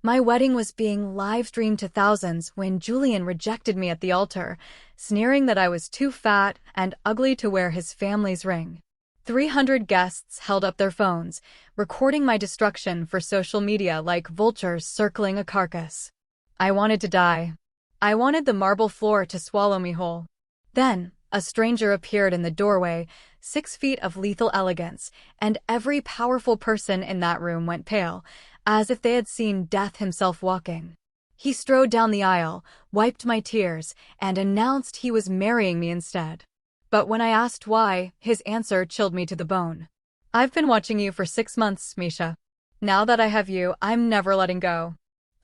My wedding was being live-streamed to thousands when Julian rejected me at the altar, sneering that I was too fat and ugly to wear his family's ring. 300 guests held up their phones, recording my destruction for social media like vultures circling a carcass. I wanted to die. I wanted the marble floor to swallow me whole. Then, a stranger appeared in the doorway, 6 feet of lethal elegance, and every powerful person in that room went pale, as if they had seen death himself walking. He strode down the aisle, wiped my tears, and announced he was marrying me instead. But when I asked why, his answer chilled me to the bone. "I've been watching you for 6 months, Misha. Now that I have you, I'm never letting go."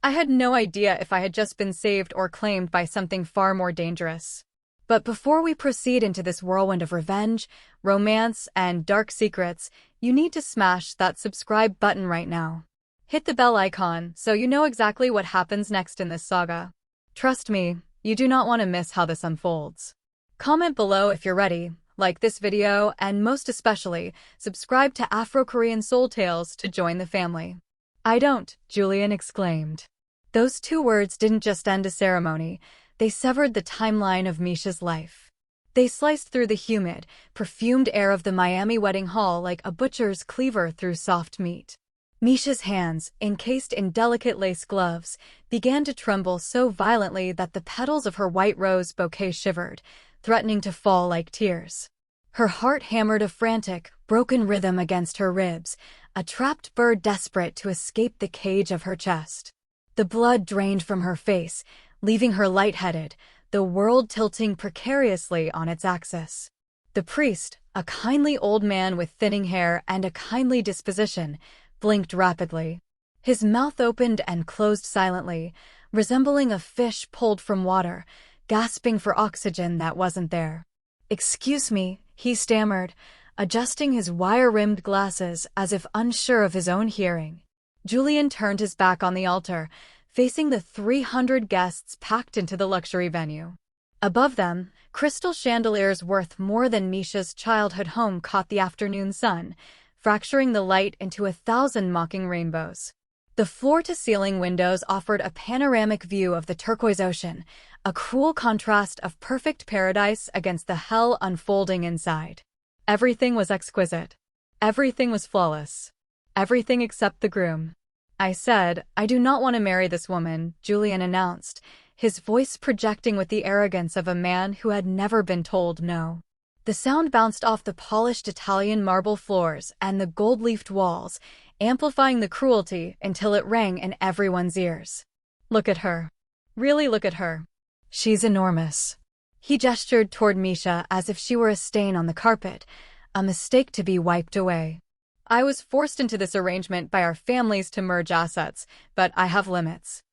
I had no idea if I had just been saved or claimed by something far more dangerous. But before we proceed into this whirlwind of revenge, romance, and dark secrets, you need to smash that subscribe button right now. Hit the bell icon so you know exactly what happens next in this saga. Trust me, you do not want to miss how this unfolds. Comment below if you're ready, like this video, and most especially, subscribe to Afro-Korean Soul Tales to join the family. "I don't," Julian exclaimed. Those 2 words didn't just end a ceremony, they severed the timeline of Misha's life. They sliced through the humid, perfumed air of the Miami wedding hall like a butcher's cleaver through soft meat. Misha's hands, encased in delicate lace gloves, began to tremble so violently that the petals of her white rose bouquet shivered, threatening to fall like tears. Her heart hammered a frantic, broken rhythm against her ribs, a trapped bird desperate to escape the cage of her chest. The blood drained from her face, leaving her lightheaded, the world tilting precariously on its axis. The priest, a kindly old man with thinning hair and a kindly disposition, blinked rapidly. His mouth opened and closed silently, resembling a fish pulled from water, gasping for oxygen that wasn't there. "Excuse me," he stammered, adjusting his wire-rimmed glasses as if unsure of his own hearing. Julian turned his back on the altar, facing the 300 guests packed into the luxury venue. Above them, crystal chandeliers worth more than Misha's childhood home caught the afternoon sun, fracturing the light into 1,000 mocking rainbows. The floor-to-ceiling windows offered a panoramic view of the turquoise ocean, a cruel contrast of perfect paradise against the hell unfolding inside. Everything was exquisite. Everything was flawless. Everything except the groom. "I said, I do not want to marry this woman," Julian announced, his voice projecting with the arrogance of a man who had never been told no. The sound bounced off the polished Italian marble floors and the gold-leafed walls, amplifying the cruelty until it rang in everyone's ears. "Look at her. Really look at her. She's enormous." He gestured toward Misha as if she were a stain on the carpet, a mistake to be wiped away. "I was forced into this arrangement by our families to merge assets, but I have limits.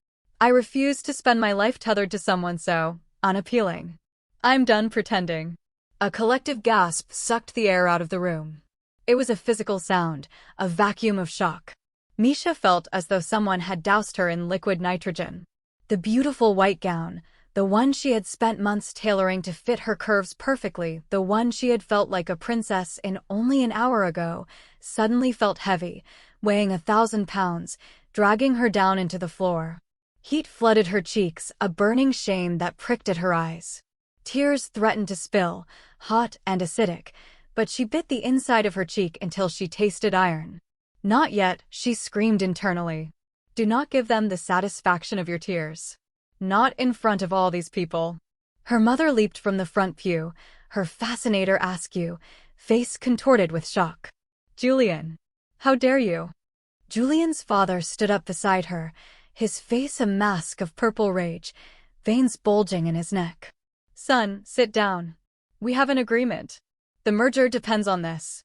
I refuse to spend my life tethered to someone so unappealing. I'm done pretending." A collective gasp sucked the air out of the room. It was a physical sound, a vacuum of shock. Misha felt as though someone had doused her in liquid nitrogen. The beautiful white gown, the one she had spent months tailoring to fit her curves perfectly, the one she had felt like a princess in only an hour ago, suddenly felt heavy, weighing 1,000 pounds, dragging her down into the floor. Heat flooded her cheeks, a burning shame that pricked at her eyes. Tears threatened to spill, hot and acidic, but she bit the inside of her cheek until she tasted iron. "Not yet," she screamed internally. "Do not give them the satisfaction of your tears. Not in front of all these people." Her mother leaped from the front pew, her fascinator askew, face contorted with shock. "Julian, how dare you?" Julian's father stood up beside her, his face a mask of purple rage, veins bulging in his neck. "Son, sit down. We have an agreement. The merger depends on this."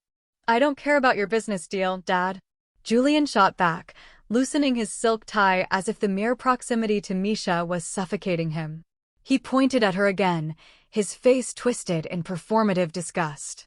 "I don't care about your business deal, Dad." Julian shot back, loosening his silk tie as if the mere proximity to Misha was suffocating him. He pointed at her again, his face twisted in performative disgust.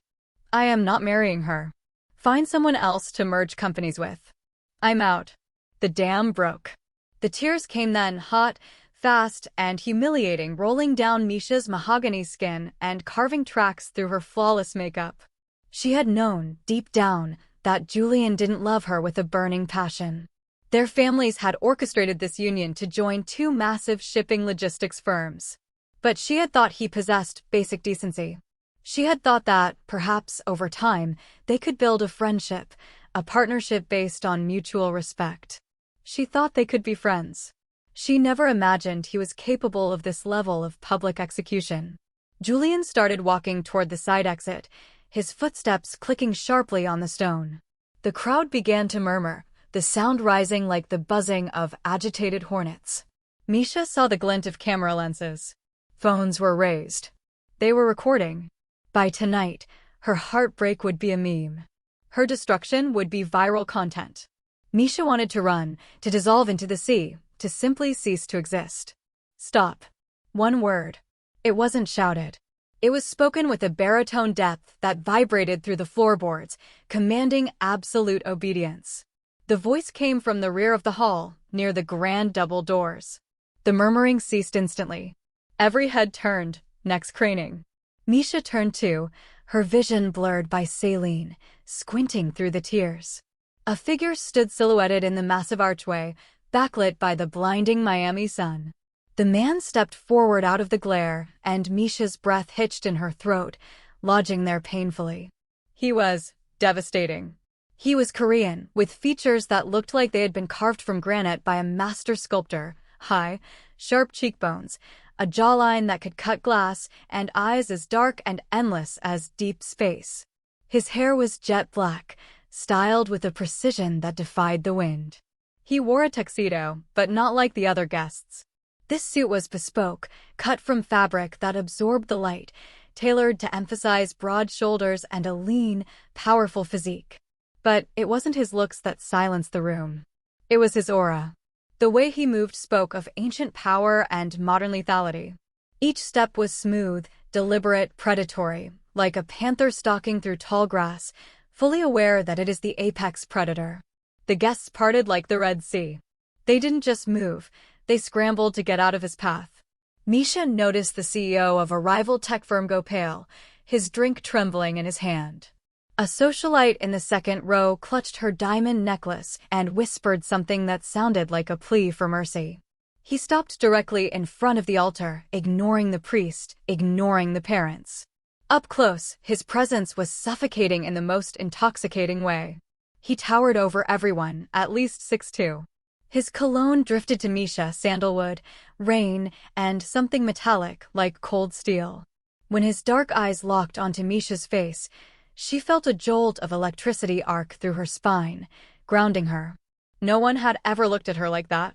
"I am not marrying her. Find someone else to merge companies with. I'm out." The dam broke. The tears came then, hot, fast, and humiliating, rolling down Misha's mahogany skin and carving tracks through her flawless makeup. She had known, deep down, that Julian didn't love her with a burning passion. Their families had orchestrated this union to join two massive shipping logistics firms. But she had thought he possessed basic decency. She had thought that, perhaps over time, they could build a friendship, a partnership based on mutual respect. She thought they could be friends. She never imagined he was capable of this level of public execution. Julian started walking toward the side exit, his footsteps clicking sharply on the stone. The crowd began to murmur, the sound rising like the buzzing of agitated hornets. Misha saw the glint of camera lenses. Phones were raised. They were recording. By tonight, her heartbreak would be a meme. Her destruction would be viral content. Misha wanted to run, to dissolve into the sea, to simply cease to exist. Stop. One word. It wasn't shouted. It was spoken with a baritone depth that vibrated through the floorboards, commanding absolute obedience. The voice came from the rear of the hall, near the grand double doors. The murmuring ceased instantly. Every head turned, necks craning. Misha turned too, her vision blurred by saline, squinting through the tears. A figure stood silhouetted in the massive archway, backlit by the blinding Miami sun. The man stepped forward out of the glare, and Misha's breath hitched in her throat, lodging there painfully. He was devastating. He was Korean, with features that looked like they had been carved from granite by a master sculptor, high, sharp cheekbones, a jawline that could cut glass, and eyes as dark and endless as deep space. His hair was jet black, styled with a precision that defied the wind. He wore a tuxedo, but not like the other guests. This suit was bespoke, cut from fabric that absorbed the light, tailored to emphasize broad shoulders and a lean, powerful physique. But it wasn't his looks that silenced the room. It was his aura. The way he moved spoke of ancient power and modern lethality. Each step was smooth, deliberate, predatory, like a panther stalking through tall grass, fully aware that it is the apex predator. The guests parted like the Red Sea. They didn't just move, they scrambled to get out of his path. Misha noticed the CEO of a rival tech firm go pale, his drink trembling in his hand. A socialite in the second row clutched her diamond necklace and whispered something that sounded like a plea for mercy. He stopped directly in front of the altar, ignoring the priest, ignoring the parents. Up close, his presence was suffocating in the most intoxicating way. He towered over everyone, at least 6'2". His cologne drifted to Misha, sandalwood, rain, and something metallic like cold steel. When his dark eyes locked onto Misha's face, she felt a jolt of electricity arc through her spine, grounding her. No one had ever looked at her like that.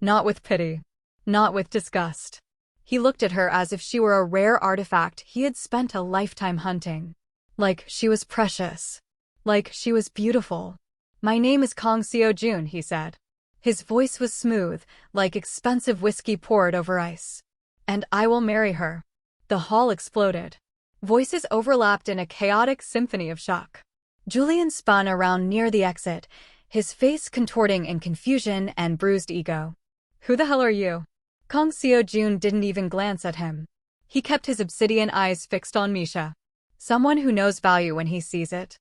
Not with pity. Not with disgust. He looked at her as if she were a rare artifact he had spent a lifetime hunting. Like she was precious. Like she was beautiful. "My name is Kang Seo-jun," he said. His voice was smooth, like expensive whiskey poured over ice. "And I will marry her." The hall exploded. Voices overlapped in a chaotic symphony of shock. Julian spun around near the exit, his face contorting in confusion and bruised ego. "Who the hell are you?" Kang Seo-jun didn't even glance at him. He kept his obsidian eyes fixed on Misha. Someone who knows value when he sees it.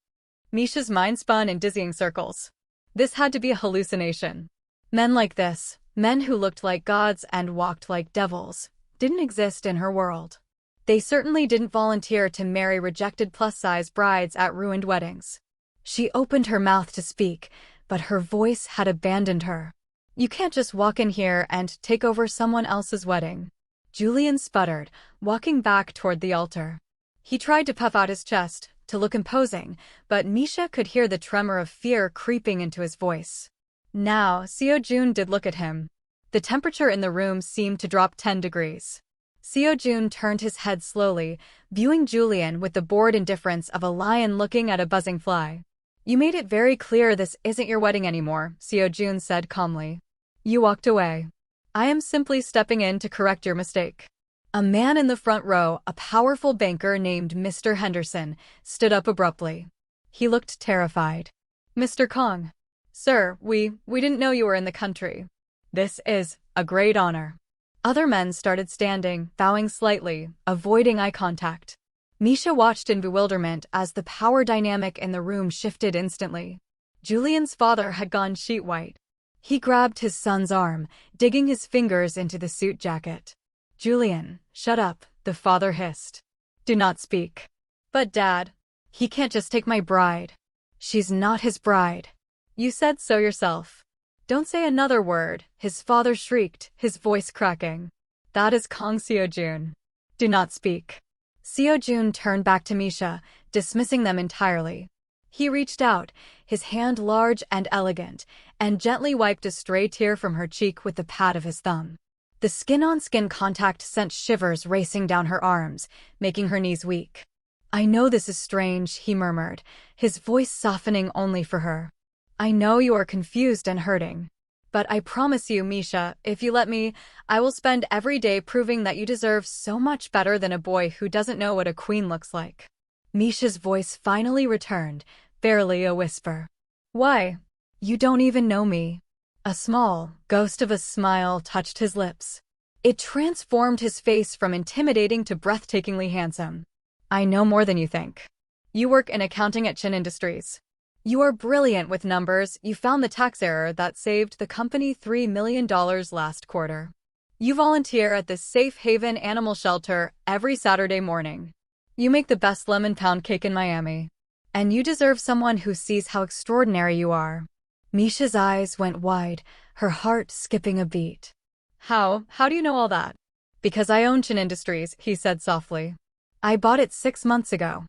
Misha's mind spun in dizzying circles. This had to be a hallucination. Men like this, men who looked like gods and walked like devils, didn't exist in her world. They certainly didn't volunteer to marry rejected plus-size brides at ruined weddings. She opened her mouth to speak, but her voice had abandoned her. "You can't just walk in here and take over someone else's wedding." Julian sputtered, walking back toward the altar. He tried to puff out his chest, to look imposing, but Misha could hear the tremor of fear creeping into his voice. Now, Seo-jun did look at him. The temperature in the room seemed to drop 10 degrees. Seo-jun turned his head slowly, viewing Julian with the bored indifference of a lion looking at a buzzing fly. "You made it very clear this isn't your wedding anymore," Seo-jun said calmly. "You walked away. I am simply stepping in to correct your mistake." A man in the front row, a powerful banker named Mr. Henderson, stood up abruptly. He looked terrified. "Mr. Kong. Sir, we didn't know you were in the country. This is a great honor." Other men started standing, bowing slightly, avoiding eye contact. Misha watched in bewilderment as the power dynamic in the room shifted instantly. Julian's father had gone sheet white. He grabbed his son's arm, digging his fingers into the suit jacket. Julian, shut up, the father hissed. Do not speak. But Dad, he can't just take my bride. She's not his bride. You said so yourself. Don't say another word, his father shrieked, his voice cracking. That is Kang Seo-jun. Do not speak. Seo-jun turned back to Misha, dismissing them entirely. He reached out, his hand large and elegant, and gently wiped a stray tear from her cheek with the pad of his thumb. The skin-on-skin contact sent shivers racing down her arms, making her knees weak. I know this is strange, he murmured, his voice softening only for her. I know you are confused and hurting. But I promise you, Misha, if you let me, I will spend every day proving that you deserve so much better than a boy who doesn't know what a queen looks like. Misha's voice finally returned, barely a whisper. Why? You don't even know me. A small, ghost of a smile touched his lips. It transformed his face from intimidating to breathtakingly handsome. I know more than you think. You work in accounting at Chin Industries. You are brilliant with numbers. You found the tax error that saved the company $3 million last quarter. You volunteer at this safe haven animal shelter every Saturday morning. You make the best lemon pound cake in Miami. And you deserve someone who sees how extraordinary you are. Misha's eyes went wide, her heart skipping a beat. How do you know all that? Because I own Chin Industries, he said softly. I bought it 6 months ago.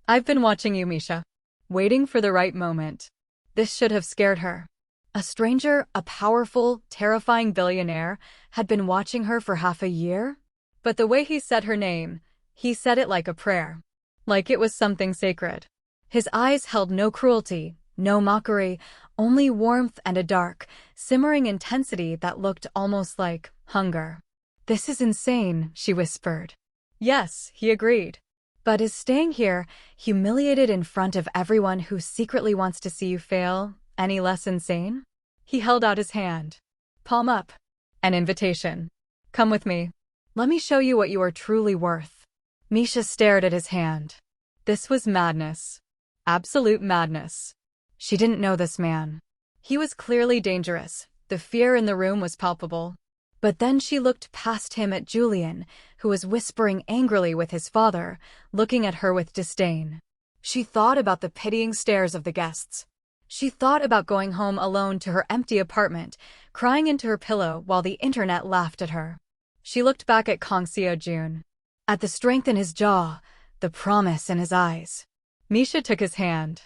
I've been watching you, Misha. Waiting for the right moment. This should have scared her. A stranger, a powerful, terrifying billionaire, had been watching her for half a year? But the way he said her name, he said it like a prayer. Like it was something sacred. His eyes held no cruelty, no mockery, only warmth and a dark, simmering intensity that looked almost like hunger. This is insane, she whispered. Yes, he agreed. But is staying here, humiliated in front of everyone who secretly wants to see you fail, any less insane? He held out his hand. Palm up. An invitation. Come with me. Let me show you what you are truly worth. Misha stared at his hand. This was madness. Absolute madness. She didn't know this man. He was clearly dangerous. The fear in the room was palpable. But then she looked past him at Julian, who was whispering angrily with his father, looking at her with disdain. She thought about the pitying stares of the guests. She thought about going home alone to her empty apartment, crying into her pillow while the internet laughed at her. She looked back at Kang Seo-jun. At the strength in his jaw, the promise in his eyes. Misha took his hand.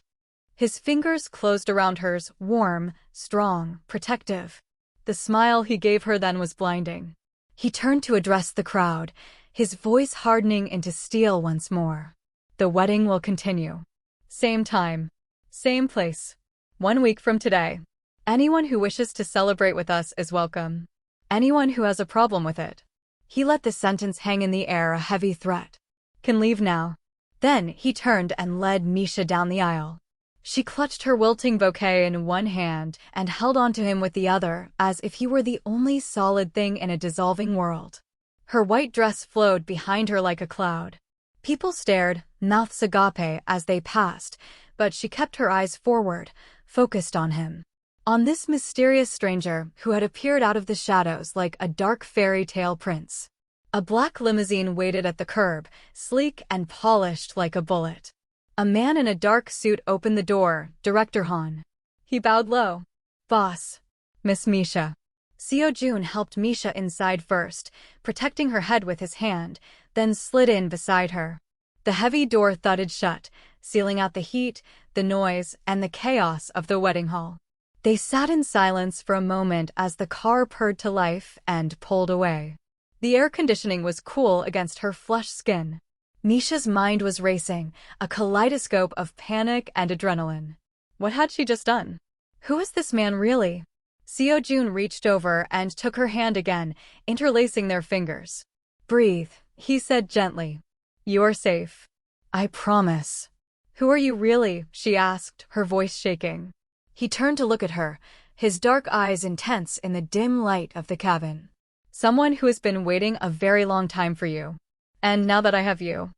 His fingers closed around hers, warm, strong, protective. The smile he gave her then was blinding. He turned to address the crowd, his voice hardening into steel once more. The wedding will continue. Same time. Same place. 1 week from today. Anyone who wishes to celebrate with us is welcome. Anyone who has a problem with it. He let the sentence hang in the air, a heavy threat. Can leave now. Then he turned and led Misha down the aisle. She clutched her wilting bouquet in one hand and held onto him with the other, as if he were the only solid thing in a dissolving world. Her white dress flowed behind her like a cloud. People stared, mouths agape, as they passed, but she kept her eyes forward, focused on him. On this mysterious stranger who had appeared out of the shadows like a dark fairy tale prince. A black limousine waited at the curb, sleek and polished like a bullet. A man in a dark suit opened the door, Director Han. He bowed low. Boss. Miss Misha. Seo-jun helped Misha inside first, protecting her head with his hand, then slid in beside her. The heavy door thudded shut, sealing out the heat, the noise, and the chaos of the wedding hall. They sat in silence for a moment as the car purred to life and pulled away. The air conditioning was cool against her flushed skin. Misha's mind was racing, a kaleidoscope of panic and adrenaline. What had she just done? Who was this man really? Seo-jun reached over and took her hand again, interlacing their fingers. Breathe, he said gently. You are safe. I promise. Who are you really? She asked, her voice shaking. He turned to look at her, his dark eyes intense in the dim light of the cabin. Someone who has been waiting a very long time for you. And now that I have you,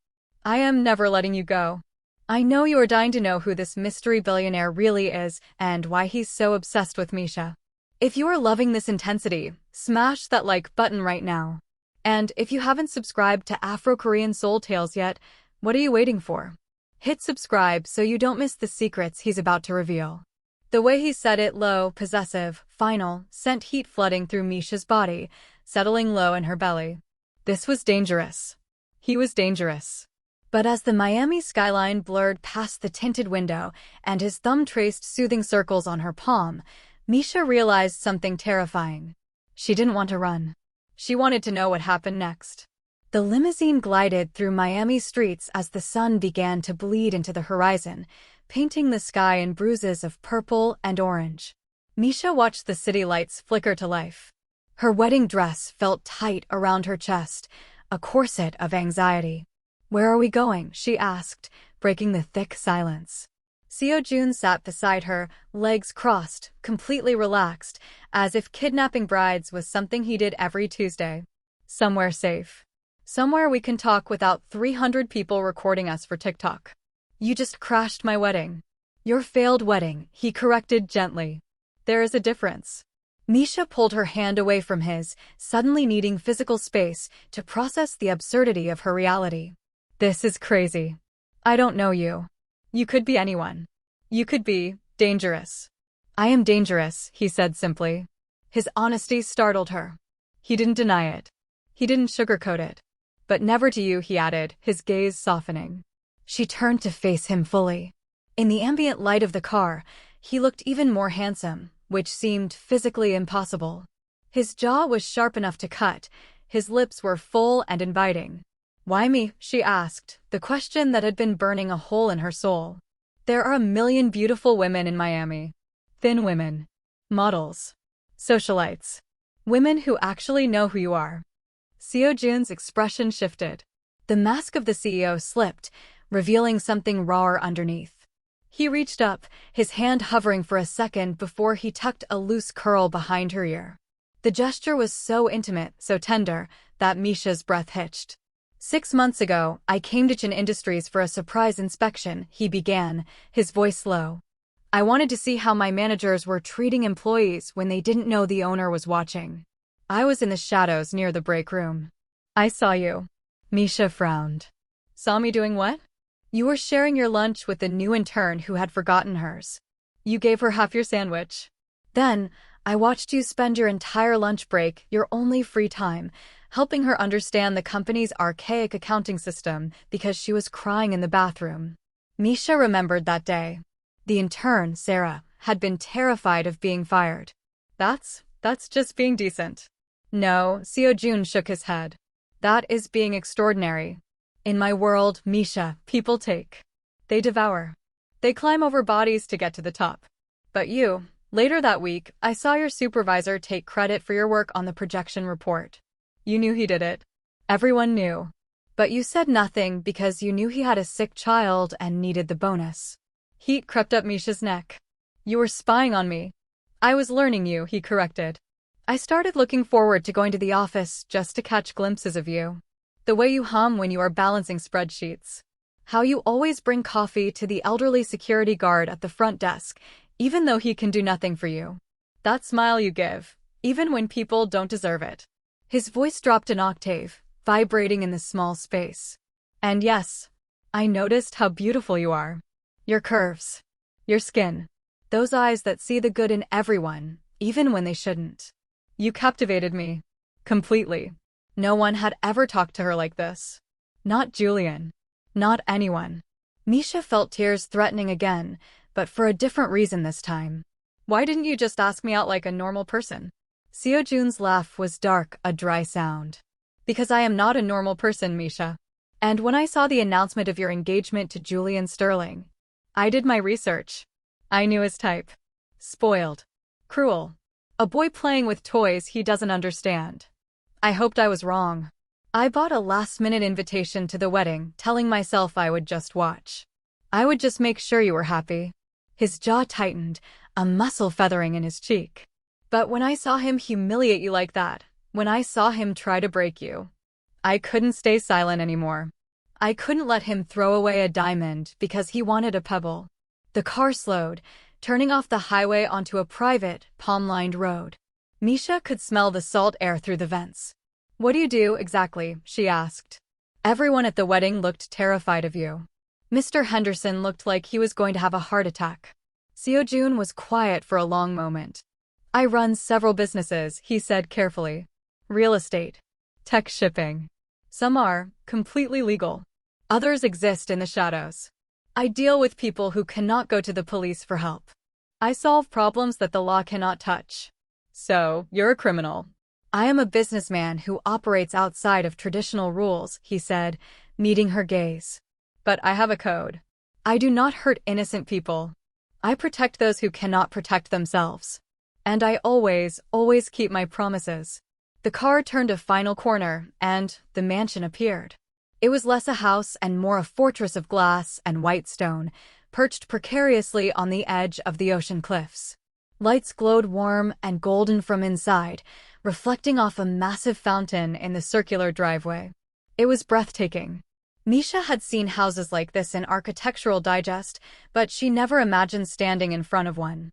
I am never letting you go. I know you are dying to know who this mystery billionaire really is and why he's so obsessed with Misha. If you are loving this intensity, smash that like button right now. And if you haven't subscribed to Afro-Korean Soul Tales yet, what are you waiting for? Hit subscribe so you don't miss the secrets he's about to reveal. The way he said it, low, possessive, final, sent heat flooding through Misha's body, settling low in her belly. This was dangerous. He was dangerous. But as the Miami skyline blurred past the tinted window and his thumb traced soothing circles on her palm, Misha realized something terrifying. She didn't want to run. She wanted to know what happened next. The limousine glided through Miami streets as the sun began to bleed into the horizon, painting the sky in bruises of purple and orange. Misha watched the city lights flicker to life. Her wedding dress felt tight around her chest, a corset of anxiety. "Where are we going?" she asked, breaking the thick silence. Seo-jun sat beside her, legs crossed, completely relaxed, as if kidnapping brides was something he did every Tuesday. "Somewhere safe. Somewhere we can talk without 300 people recording us for TikTok." "You just crashed my wedding." "Your failed wedding," he corrected gently. "There is a difference." Misha pulled her hand away from his, suddenly needing physical space to process the absurdity of her reality. "This is crazy. I don't know you. You could be anyone. You could be dangerous." "I am dangerous," he said simply. His honesty startled her. He didn't deny it. He didn't sugarcoat it. "But never to you," he added, his gaze softening. She turned to face him fully. In the ambient light of the car, he looked even more handsome, which seemed physically impossible. His jaw was sharp enough to cut, his lips were full and inviting. "Why me?" she asked, the question that had been burning a hole in her soul. "There are a million beautiful women in Miami. Thin women. Models. Socialites. Women who actually know who you are." Seo-jun's expression shifted. The mask of the CEO slipped, revealing something rawer underneath. He reached up, his hand hovering for a second before he tucked a loose curl behind her ear. The gesture was so intimate, so tender, that Misha's breath hitched. "6 months ago, I came to Chin Industries for a surprise inspection," he began, his voice low. "I wanted to see how my managers were treating employees when they didn't know the owner was watching. I was in the shadows near the break room. I saw you." Misha frowned. "Saw me doing what?" "You were sharing your lunch with the new intern who had forgotten hers. You gave her half your sandwich. Then, I watched you spend your entire lunch break, your only free time, helping her understand the company's archaic accounting system because she was crying in the bathroom." Misha remembered that day. The intern, Sarah, had been terrified of being fired. That's just being decent." "No," Seo-jun shook his head. "That is being extraordinary. In my world, Misha, people take. They devour. They climb over bodies to get to the top. But you, later that week, I saw your supervisor take credit for your work on the projection report. You knew he did it. Everyone knew. But you said nothing because you knew he had a sick child and needed the bonus." Heat crept up Misha's neck. "You were spying on me." "I was learning you," he corrected. "I started looking forward to going to the office just to catch glimpses of you. The way you hum when you are balancing spreadsheets. How you always bring coffee to the elderly security guard at the front desk, even though he can do nothing for you. That smile you give, even when people don't deserve it." His voice dropped an octave, vibrating in the small space. "And yes, I noticed how beautiful you are. Your curves. Your skin. Those eyes that see the good in everyone, even when they shouldn't. You captivated me. Completely. No one had ever talked to her like this. Not Julian. Not anyone." Misha felt tears threatening again, but for a different reason this time. "Why didn't you just ask me out like a normal person?" Seo-jun's laugh was dark, a dry sound. "Because I am not a normal person, Misha. And when I saw the announcement of your engagement to Julian Sterling, I did my research. I knew his type. Spoiled. Cruel. A boy playing with toys he doesn't understand. I hoped I was wrong. I bought a last-minute invitation to the wedding, telling myself I would just watch. I would just make sure you were happy." His jaw tightened, a muscle feathering in his cheek. "But when I saw him humiliate you like that, when I saw him try to break you, I couldn't stay silent anymore. I couldn't let him throw away a diamond because he wanted a pebble." The car slowed, turning off the highway onto a private, palm-lined road. Misha could smell the salt air through the vents. "What do you do, exactly?" she asked. "Everyone at the wedding looked terrified of you." Mr. Henderson looked like he was going to have a heart attack. Seo-jun was quiet for a long moment. "I run several businesses," he said carefully. "Real estate. Tech shipping. Some are completely legal. Others exist in the shadows. I deal with people who cannot go to the police for help. I solve problems that the law cannot touch." "So, you're a criminal." "I am a businessman who operates outside of traditional rules," he said, meeting her gaze. "But I have a code. I do not hurt innocent people. I protect those who cannot protect themselves. And I always keep my promises." The car turned a final corner, and the mansion appeared. It was less a house and more a fortress of glass and white stone, perched precariously on the edge of the ocean cliffs. Lights glowed warm and golden from inside, reflecting off a massive fountain in the circular driveway. It was breathtaking. Misha had seen houses like this in Architectural Digest, but she never imagined standing in front of one.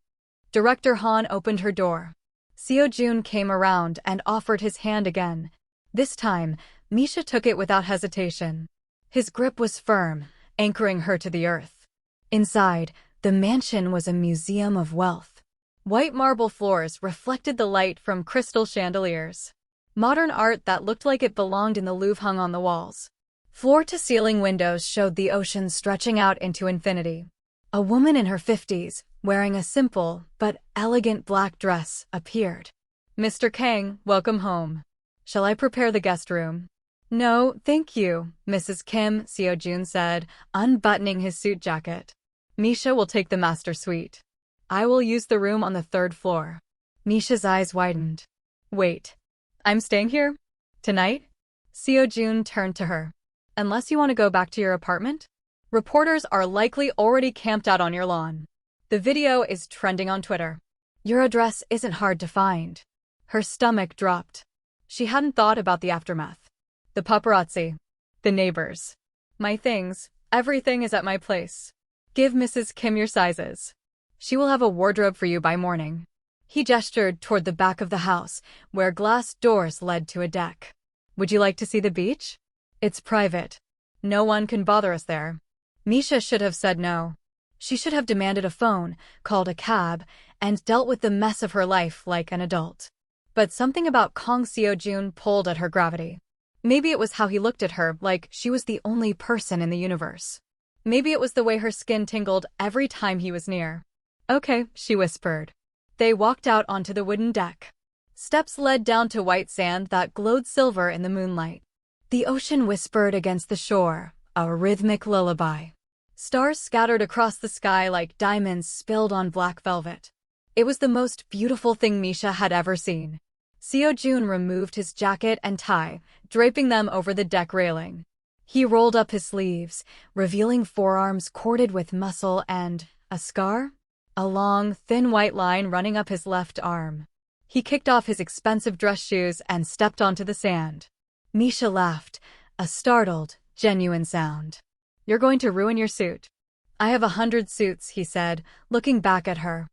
Director Han opened her door. Seo-jun came around and offered his hand again. This time, Misha took it without hesitation. His grip was firm, anchoring her to the earth. Inside, the mansion was a museum of wealth. White marble floors reflected the light from crystal chandeliers. Modern art that looked like it belonged in the Louvre hung on the walls. Floor-to-ceiling windows showed the ocean stretching out into infinity. A woman in her 50s, wearing a simple but elegant black dress, appeared. "Mr. Kang, welcome home. Shall I prepare the guest room?" "No, thank you, Mrs. Kim," Seo-jun said, unbuttoning his suit jacket. "Misha will take the master suite. I will use the room on the 3rd floor." Misha's eyes widened. "Wait, I'm staying here? Tonight?" Seo-jun turned to her. "Unless you want to go back to your apartment? Reporters are likely already camped out on your lawn. The video is trending on Twitter. Your address isn't hard to find." Her stomach dropped. She hadn't thought about the aftermath. The paparazzi. The neighbors. "My things, everything is at my place. Give Mrs. Kim your sizes. She will have a wardrobe for you by morning." He gestured toward the back of the house, where glass doors led to a deck. "Would you like to see the beach? It's private. No one can bother us there." Misha should have said no. She should have demanded a phone, called a cab, and dealt with the mess of her life like an adult. But something about Kang Seo-jun pulled at her gravity. Maybe it was how he looked at her, like she was the only person in the universe. Maybe it was the way her skin tingled every time he was near. "Okay," she whispered. They walked out onto the wooden deck. Steps led down to white sand that glowed silver in the moonlight. The ocean whispered against the shore, a rhythmic lullaby. Stars scattered across the sky like diamonds spilled on black velvet. It was the most beautiful thing Misha had ever seen. Seo-jun removed his jacket and tie, draping them over the deck railing. He rolled up his sleeves, revealing forearms corded with muscle and a scar? A long, thin white line running up his left arm. He kicked off his expensive dress shoes and stepped onto the sand. Misha laughed, a startled, genuine sound. "You're going to ruin your suit." "I have 100 suits," he said, looking back at her.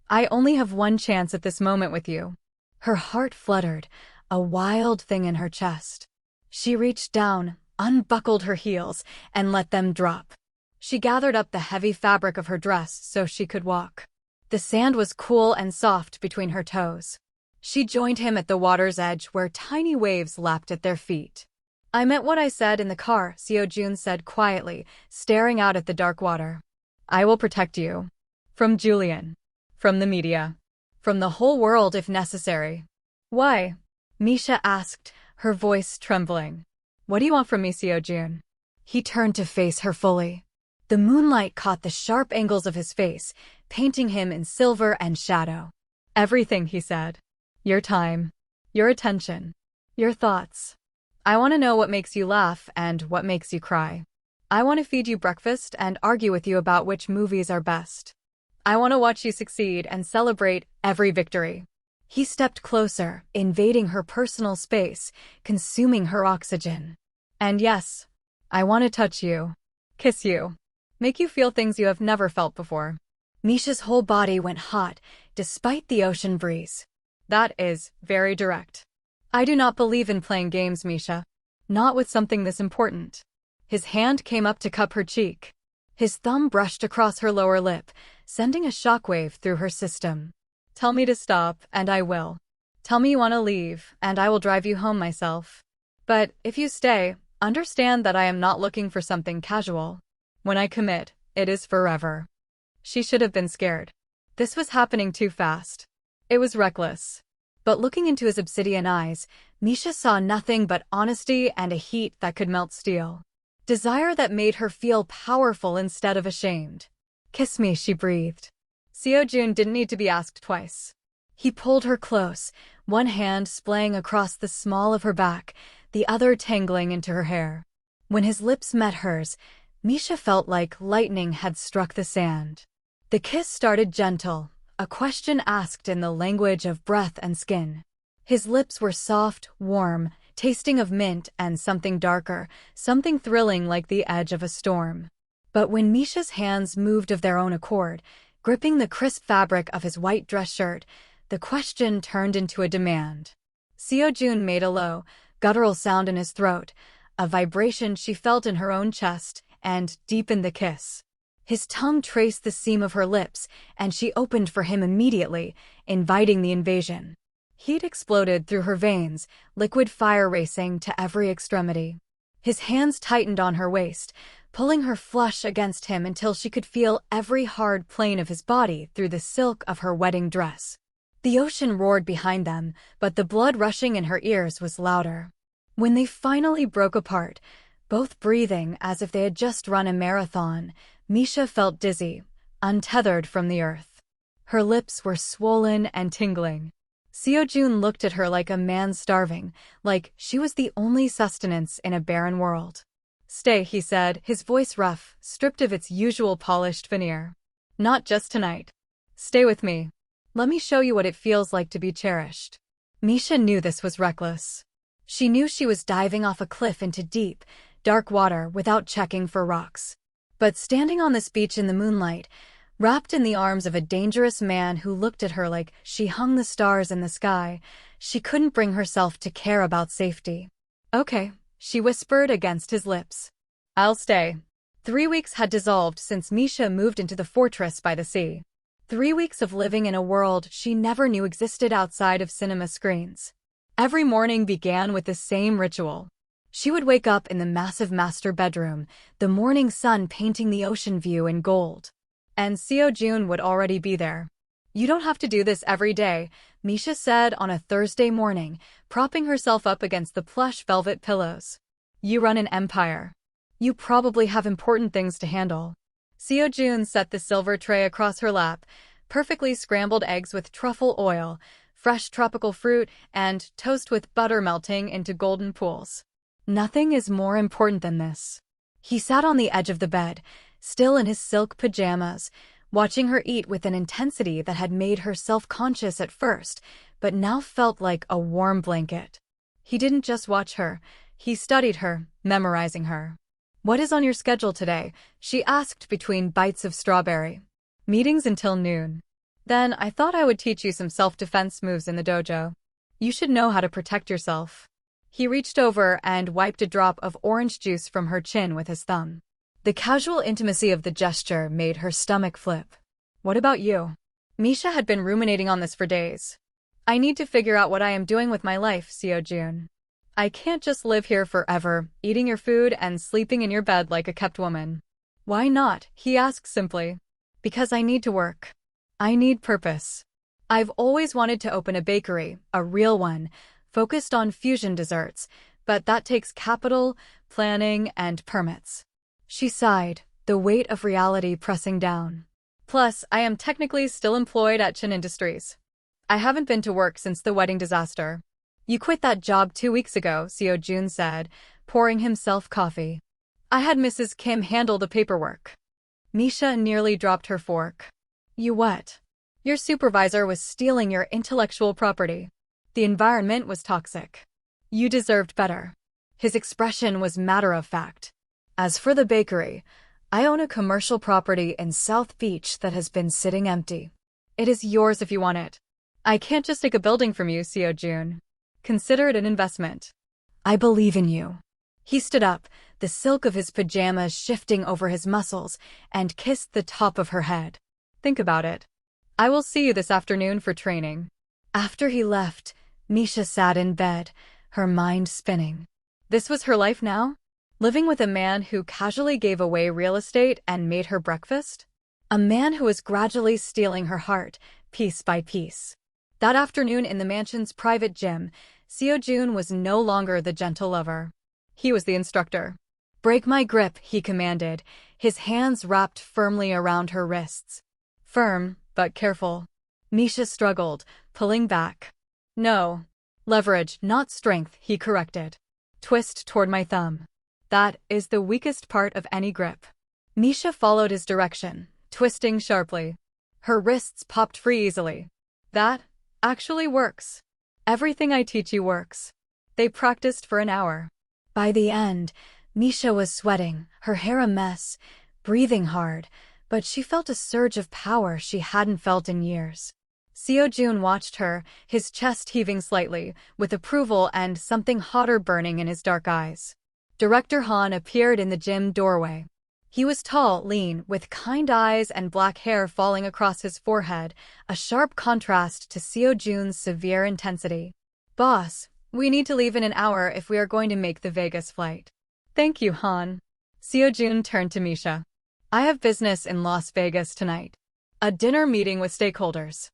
"I only have one chance at this moment with you." Her heart fluttered, a wild thing in her chest. She reached down, unbuckled her heels, and let them drop. She gathered up the heavy fabric of her dress so she could walk. The sand was cool and soft between her toes. She joined him at the water's edge where tiny waves lapped at their feet. "I meant what I said in the car," Seo-jun said quietly, staring out at the dark water. "I will protect you. From Julian. From the media. From the whole world if necessary." "Why?" Misha asked, her voice trembling. "What do you want from me, Seo-jun?" He turned to face her fully. The moonlight caught the sharp angles of his face, painting him in silver and shadow. "Everything," he said. "Your time. Your attention. Your thoughts. I want to know what makes you laugh and what makes you cry. I want to feed you breakfast and argue with you about which movies are best. I want to watch you succeed and celebrate every victory." He stepped closer, invading her personal space, consuming her oxygen. "And yes, I want to touch you, kiss you, make you feel things you have never felt before. Misha's whole body went hot, despite the ocean breeze. That is very direct. I do not believe in playing games, Misha. Not with something this important. His hand came up to cup her cheek. His thumb brushed across her lower lip, sending a shockwave through her system. Tell me to stop, and I will. Tell me you want to leave, and I will drive you home myself. But if you stay, understand that I am not looking for something casual. When I commit, it is forever. She should have been scared. This was happening too fast. It was reckless. But looking into his obsidian eyes, Misha saw nothing but honesty and a heat that could melt steel. Desire that made her feel powerful instead of ashamed. Kiss me, she breathed. Seo-jun didn't need to be asked twice. He pulled her close, one hand splaying across the small of her back, the other tangling into her hair. When his lips met hers, Misha felt like lightning had struck the sand. The kiss started gentle, a question asked in the language of breath and skin. His lips were soft, warm, tasting of mint and something darker, something thrilling like the edge of a storm. But when Misha's hands moved of their own accord, gripping the crisp fabric of his white dress shirt, the question turned into a demand. Seo-jun made a low, guttural sound in his throat, a vibration she felt in her own chest, and deepened the kiss. His tongue traced the seam of her lips, and she opened for him immediately, inviting the invasion. Heat exploded through her veins, liquid fire racing to every extremity. His hands tightened on her waist, pulling her flush against him until she could feel every hard plane of his body through the silk of her wedding dress. The ocean roared behind them, but the blood rushing in her ears was louder. When they finally broke apart, both breathing as if they had just run a marathon, Misha felt dizzy, untethered from the earth. Her lips were swollen and tingling. Seo-jun looked at her like a man starving, like she was the only sustenance in a barren world. Stay, he said, his voice rough, stripped of its usual polished veneer. Not just tonight. Stay with me. Let me show you what it feels like to be cherished. Misha knew this was reckless. She knew she was diving off a cliff into deep, dark water without checking for rocks. But standing on this beach in the moonlight, wrapped in the arms of a dangerous man who looked at her like she hung the stars in the sky, she couldn't bring herself to care about safety. Okay, she whispered against his lips. I'll stay. 3 weeks had dissolved since Misha moved into the fortress by the sea. 3 weeks of living in a world she never knew existed outside of cinema screens. Every morning began with the same ritual. She would wake up in the massive master bedroom, the morning sun painting the ocean view in gold. And Seo-jun would already be there. You don't have to do this every day, Misha said on a Thursday morning, propping herself up against the plush velvet pillows. You run an empire. You probably have important things to handle. Seo-jun set the silver tray across her lap, perfectly scrambled eggs with truffle oil, fresh tropical fruit, and toast with butter melting into golden pools. Nothing is more important than this. He sat on the edge of the bed, still in his silk pajamas, watching her eat with an intensity that had made her self-conscious at first, but now felt like a warm blanket. He didn't just watch her, he studied her, memorizing her. What is on your schedule today? She asked between bites of strawberry. Meetings until noon. Then I thought I would teach you some self-defense moves in the dojo. You should know how to protect yourself. He reached over and wiped a drop of orange juice from her chin with his thumb. The casual intimacy of the gesture made her stomach flip. What about you? Misha had been ruminating on this for days. I need to figure out what I am doing with my life, Seo-jun. I can't just live here forever, eating your food and sleeping in your bed like a kept woman. Why not? He asked simply. Because I need to work. I need purpose. I've always wanted to open a bakery, a real one, focused on fusion desserts, but that takes capital, planning, and permits. She sighed, the weight of reality pressing down. Plus, I am technically still employed at Chin Industries. I haven't been to work since the wedding disaster. You quit that job 2 weeks ago, Seo-jun said, pouring himself coffee. I had Mrs. Kim handle the paperwork. Misha nearly dropped her fork. You what? Your supervisor was stealing your intellectual property. The environment was toxic. You deserved better. His expression was matter-of-fact. As for the bakery, I own a commercial property in South Beach that has been sitting empty. It is yours if you want it. I can't just take a building from you, Seo-jun. Consider it an investment. I believe in you. He stood up, the silk of his pajamas shifting over his muscles, and kissed the top of her head. Think about it. I will see you this afternoon for training. After he left, Misha sat in bed, her mind spinning. This was her life now? Living with a man who casually gave away real estate and made her breakfast? A man who was gradually stealing her heart, piece by piece. That afternoon in the mansion's private gym, Seo-jun was no longer the gentle lover. He was the instructor. Break my grip, he commanded, his hands wrapped firmly around her wrists. Firm, but careful. Misha struggled, pulling back. No. Leverage, not strength, he corrected. Twist toward my thumb. That is the weakest part of any grip. Misha followed his direction, twisting sharply. Her wrists popped free easily. That actually works. Everything I teach you works. They practiced for an hour. By the end, Misha was sweating, her hair a mess, breathing hard, but she felt a surge of power she hadn't felt in years. Seo-jun watched her, his chest heaving slightly, with approval and something hotter burning in his dark eyes. Director Han appeared in the gym doorway. He was tall, lean, with kind eyes and black hair falling across his forehead, a sharp contrast to Seo-jun's severe intensity. Boss, we need to leave in an hour if we are going to make the Vegas flight. Thank you, Han. Seo-jun turned to Misha. I have business in Las Vegas tonight. A dinner meeting with stakeholders.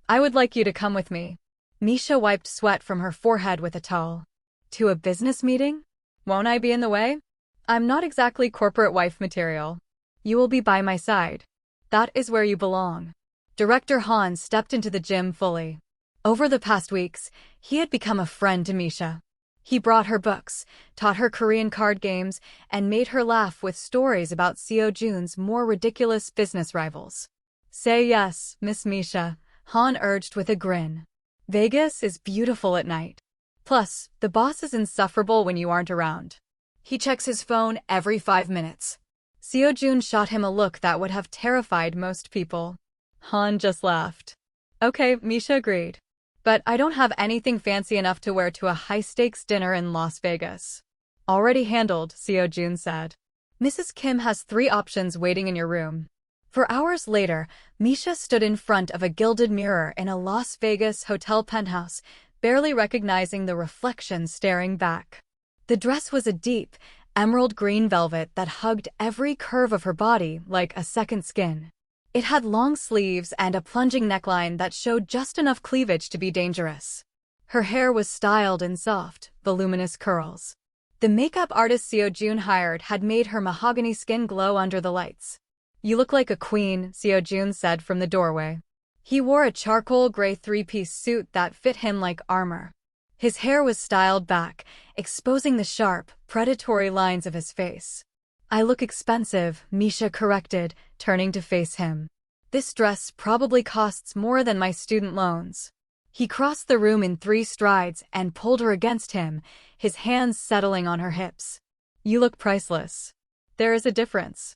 I would like you to come with me. Misha wiped sweat from her forehead with a towel. To a business meeting? Won't I be in the way? I'm not exactly corporate wife material. You will be by my side. That is where you belong. Director Han stepped into the gym fully. Over the past weeks, he had become a friend to Misha. He brought her books, taught her Korean card games, and made her laugh with stories about Seo-jun's more ridiculous business rivals. Say yes, Miss Misha, Han urged with a grin. Vegas is beautiful at night. Plus, the boss is insufferable when you aren't around. He checks his phone every 5 minutes. Seo-jun shot him a look that would have terrified most people. Han just laughed. Okay, Misha agreed. But I don't have anything fancy enough to wear to a high-stakes dinner in Las Vegas. Already handled, Seo-jun said. Mrs. Kim has 3 options waiting in your room. For hours later, Misha stood in front of a gilded mirror in a Las Vegas hotel penthouse, barely recognizing the reflection staring back. The dress was a deep, emerald green velvet that hugged every curve of her body like a second skin. It had long sleeves and a plunging neckline that showed just enough cleavage to be dangerous. Her hair was styled in soft, voluminous curls. The makeup artist Seo-jun hired had made her mahogany skin glow under the lights. You look like a queen, Seo-jun said from the doorway. He wore a charcoal gray 3-piece suit that fit him like armor. His hair was styled back, exposing the sharp, predatory lines of his face. I look expensive, Misha corrected, turning to face him. This dress probably costs more than my student loans. He crossed the room in 3 strides and pulled her against him, his hands settling on her hips. You look priceless. There is a difference.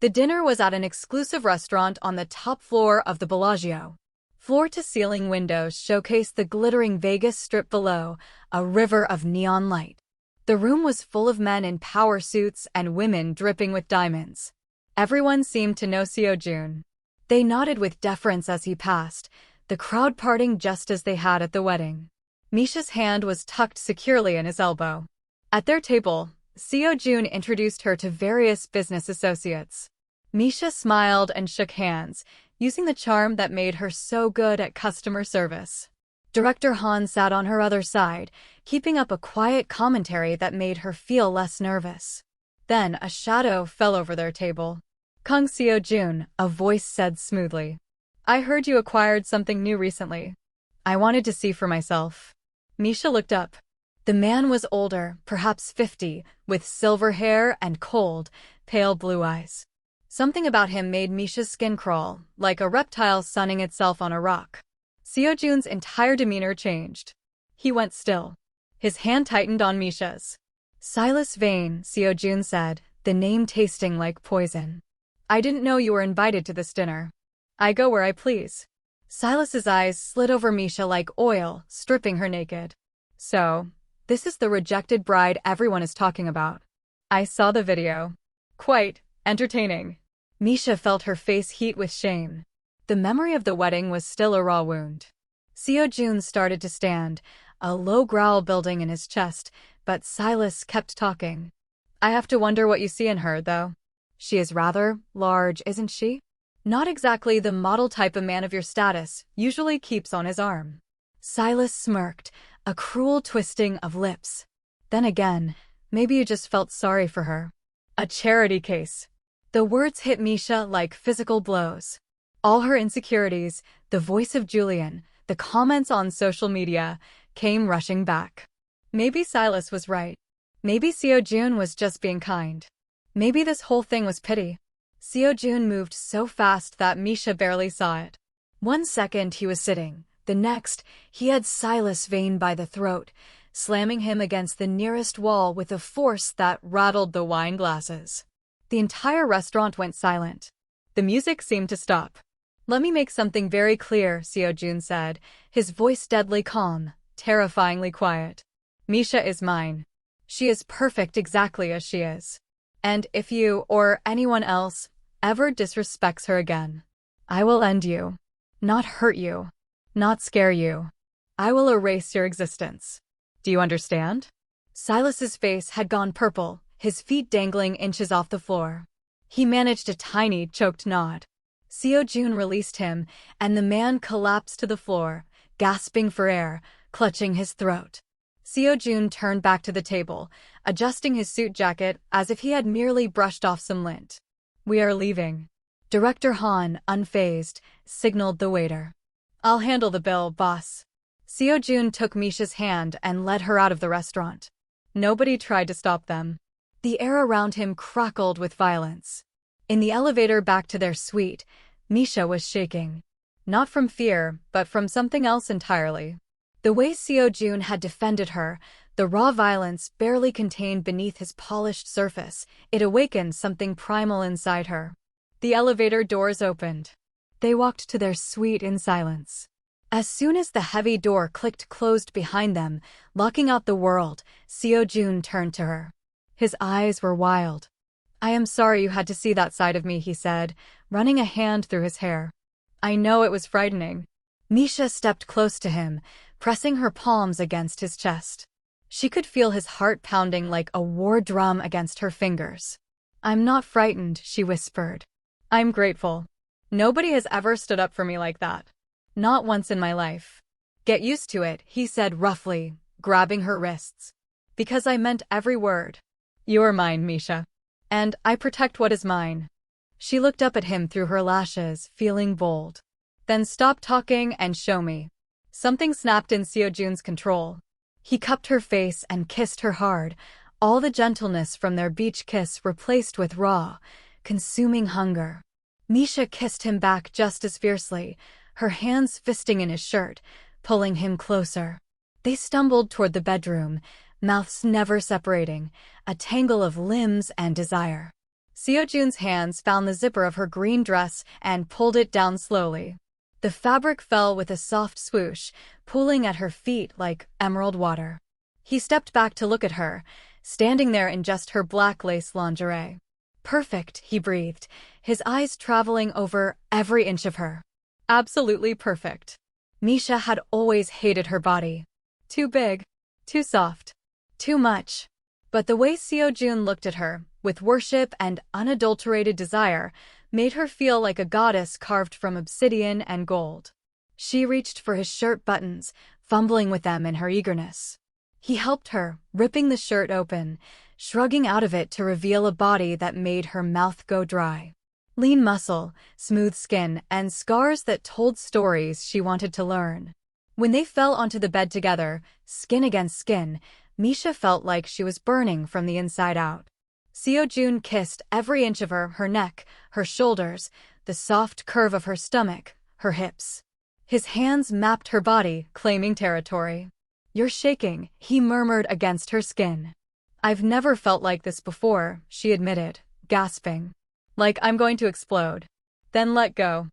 The dinner was at an exclusive restaurant on the top floor of the Bellagio. Floor-to-ceiling windows showcased the glittering Vegas Strip below, a river of neon light. The room was full of men in power suits and women dripping with diamonds. Everyone seemed to know Seo-jun. They nodded with deference as he passed, the crowd parting just as they had at the wedding. Misha's hand was tucked securely in his elbow. At their table, Seo-jun introduced her to various business associates. Misha smiled and shook hands, using the charm that made her so good at customer service. Director Han sat on her other side, keeping up a quiet commentary that made her feel less nervous. Then a shadow fell over their table. Kang Seo-jun, a voice said smoothly. I heard you acquired something new recently. I wanted to see for myself. Misha looked up. The man was older, perhaps 50, with silver hair and cold, pale blue eyes. Something about him made Misha's skin crawl, like a reptile sunning itself on a rock. Seo-jun's entire demeanor changed. He went still. His hand tightened on Misha's. Silas Vane, Seo-jun said, the name tasting like poison. I didn't know you were invited to this dinner. I go where I please. Silas's eyes slid over Misha like oil, stripping her naked. So, this is the rejected bride everyone is talking about. I saw the video. Quite entertaining. Misha felt her face heat with shame. The memory of the wedding was still a raw wound. Seo-jun started to stand, a low growl building in his chest, but Silas kept talking. I have to wonder what you see in her, though. She is rather large, isn't she? Not exactly the model type a man of your status usually keeps on his arm. Silas smirked, a cruel twisting of lips. Then again, maybe you just felt sorry for her. A charity case. The words hit Misha like physical blows. All her insecurities, the voice of Julian, the comments on social media, came rushing back. Maybe Silas was right. Maybe Seo-jun was just being kind. Maybe this whole thing was pity. Seo-jun moved so fast that Misha barely saw it. 1 second he was sitting, the next he had Silas Vane by the throat, slamming him against the nearest wall with a force that rattled the wine glasses. The entire restaurant went silent. The music seemed to stop. Let me make something very clear, Seo-jun said, his voice deadly calm, terrifyingly quiet. Misha is mine. She is perfect exactly as she is. And if you, or anyone else, ever disrespects her again, I will end you. Not hurt you. Not scare you. I will erase your existence. Do you understand? Silas's face had gone purple, his feet dangling inches off the floor. He managed a tiny, choked nod. Seo-jun released him, and the man collapsed to the floor, gasping for air, clutching his throat. Seo-jun turned back to the table, adjusting his suit jacket as if he had merely brushed off some lint. We are leaving. Director Han, unfazed, signaled the waiter. I'll handle the bill, boss. Seo-jun took Misha's hand and led her out of the restaurant. Nobody tried to stop them. The air around him crackled with violence. In the elevator back to their suite, Misha was shaking. Not from fear, but from something else entirely. The way Seo-jun had defended her, the raw violence barely contained beneath his polished surface, it awakened something primal inside her. The elevator doors opened. They walked to their suite in silence. As soon as the heavy door clicked closed behind them, locking out the world, Seo-jun turned to her. His eyes were wild. I am sorry you had to see that side of me, he said, running a hand through his hair. I know it was frightening. Misha stepped close to him, pressing her palms against his chest. She could feel his heart pounding like a war drum against her fingers. I'm not frightened, she whispered. I'm grateful. Nobody has ever stood up for me like that. Not once in my life. Get used to it, he said roughly, grabbing her wrists. Because I meant every word. You're mine, Misha. And I protect what is mine. She looked up at him through her lashes, feeling bold. Then stop talking and show me. Something snapped in Seo-jun's control. He cupped her face and kissed her hard, all the gentleness from their beach kiss replaced with raw, consuming hunger. Misha kissed him back just as fiercely, her hands fisting in his shirt, pulling him closer. They stumbled toward the bedroom, mouths never separating, a tangle of limbs and desire. Seo-jun's hands found the zipper of her green dress and pulled it down slowly. The fabric fell with a soft swoosh, pooling at her feet like emerald water. He stepped back to look at her, standing there in just her black lace lingerie. Perfect, he breathed, his eyes traveling over every inch of her. Absolutely perfect. Misha had always hated her body. Too big, too soft, too much. But the way Seo-jun looked at her, with worship and unadulterated desire, made her feel like a goddess carved from obsidian and gold. She reached for his shirt buttons, fumbling with them in her eagerness. He helped her, ripping the shirt open, shrugging out of it to reveal a body that made her mouth go dry. Lean muscle, smooth skin, and scars that told stories she wanted to learn. When they fell onto the bed together, skin against skin, Misha felt like she was burning from the inside out. Seo-jun kissed every inch of her neck, her shoulders, the soft curve of her stomach, her hips. His hands mapped her body, claiming territory. You're shaking, he murmured against her skin. I've never felt like this before, she admitted, gasping. Like I'm going to explode. Then let go.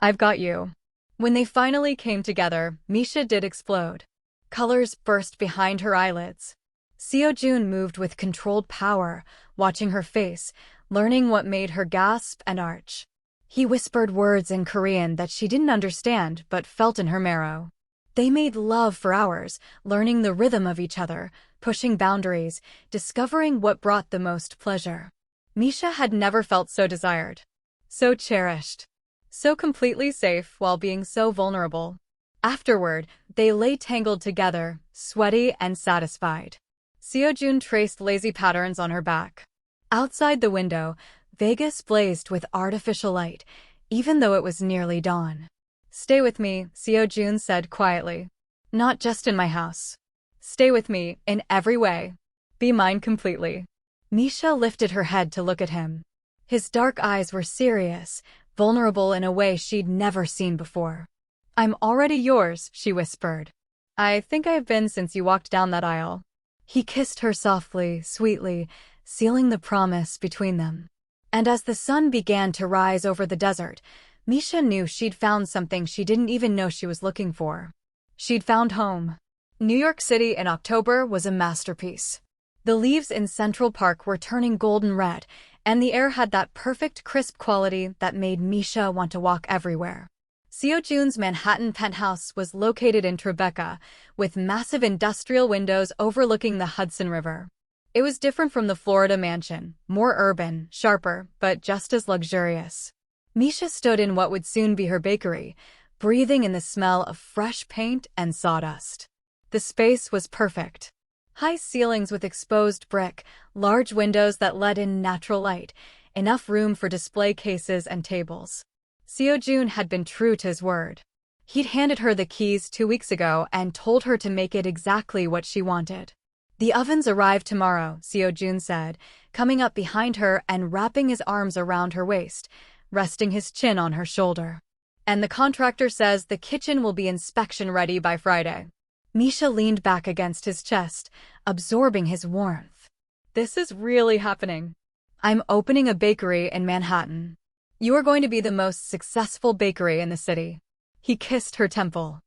I've got you. When they finally came together, Misha did explode. Colors burst behind her eyelids. Seo-jun moved with controlled power, watching her face, learning what made her gasp and arch. He whispered words in Korean that she didn't understand but felt in her marrow. They made love for hours, learning the rhythm of each other, pushing boundaries, discovering what brought the most pleasure. Misha had never felt so desired, so cherished, so completely safe while being so vulnerable. Afterward, they lay tangled together, sweaty and satisfied. Seo-jun traced lazy patterns on her back. Outside the window, Vegas blazed with artificial light, even though it was nearly dawn. Stay with me, Seo-jun said quietly. Not just in my house. Stay with me, in every way. Be mine completely. Misha lifted her head to look at him. His dark eyes were serious, vulnerable in a way she'd never seen before. I'm already yours, she whispered. I think I've been since you walked down that aisle. He kissed her softly, sweetly, sealing the promise between them. And as the sun began to rise over the desert, Misha knew she'd found something she didn't even know she was looking for. She'd found home. New York City in October was a masterpiece. The leaves in Central Park were turning golden red, and the air had that perfect crisp quality that made Misha want to walk everywhere. Seo-jun's Manhattan penthouse was located in Tribeca, with massive industrial windows overlooking the Hudson River. It was different from the Florida mansion, more urban, sharper, but just as luxurious. Misha stood in what would soon be her bakery, breathing in the smell of fresh paint and sawdust. The space was perfect. High ceilings with exposed brick, large windows that let in natural light, enough room for display cases and tables. Seo-jun had been true to his word. He'd handed her the keys 2 weeks ago and told her to make it exactly what she wanted. The ovens arrive tomorrow, Seo-jun said, coming up behind her and wrapping his arms around her waist, resting his chin on her shoulder. And the contractor says the kitchen will be inspection-ready by Friday. Misha leaned back against his chest, absorbing his warmth. This is really happening. I'm opening a bakery in Manhattan. You are going to be the most successful bakery in the city. He kissed her temple.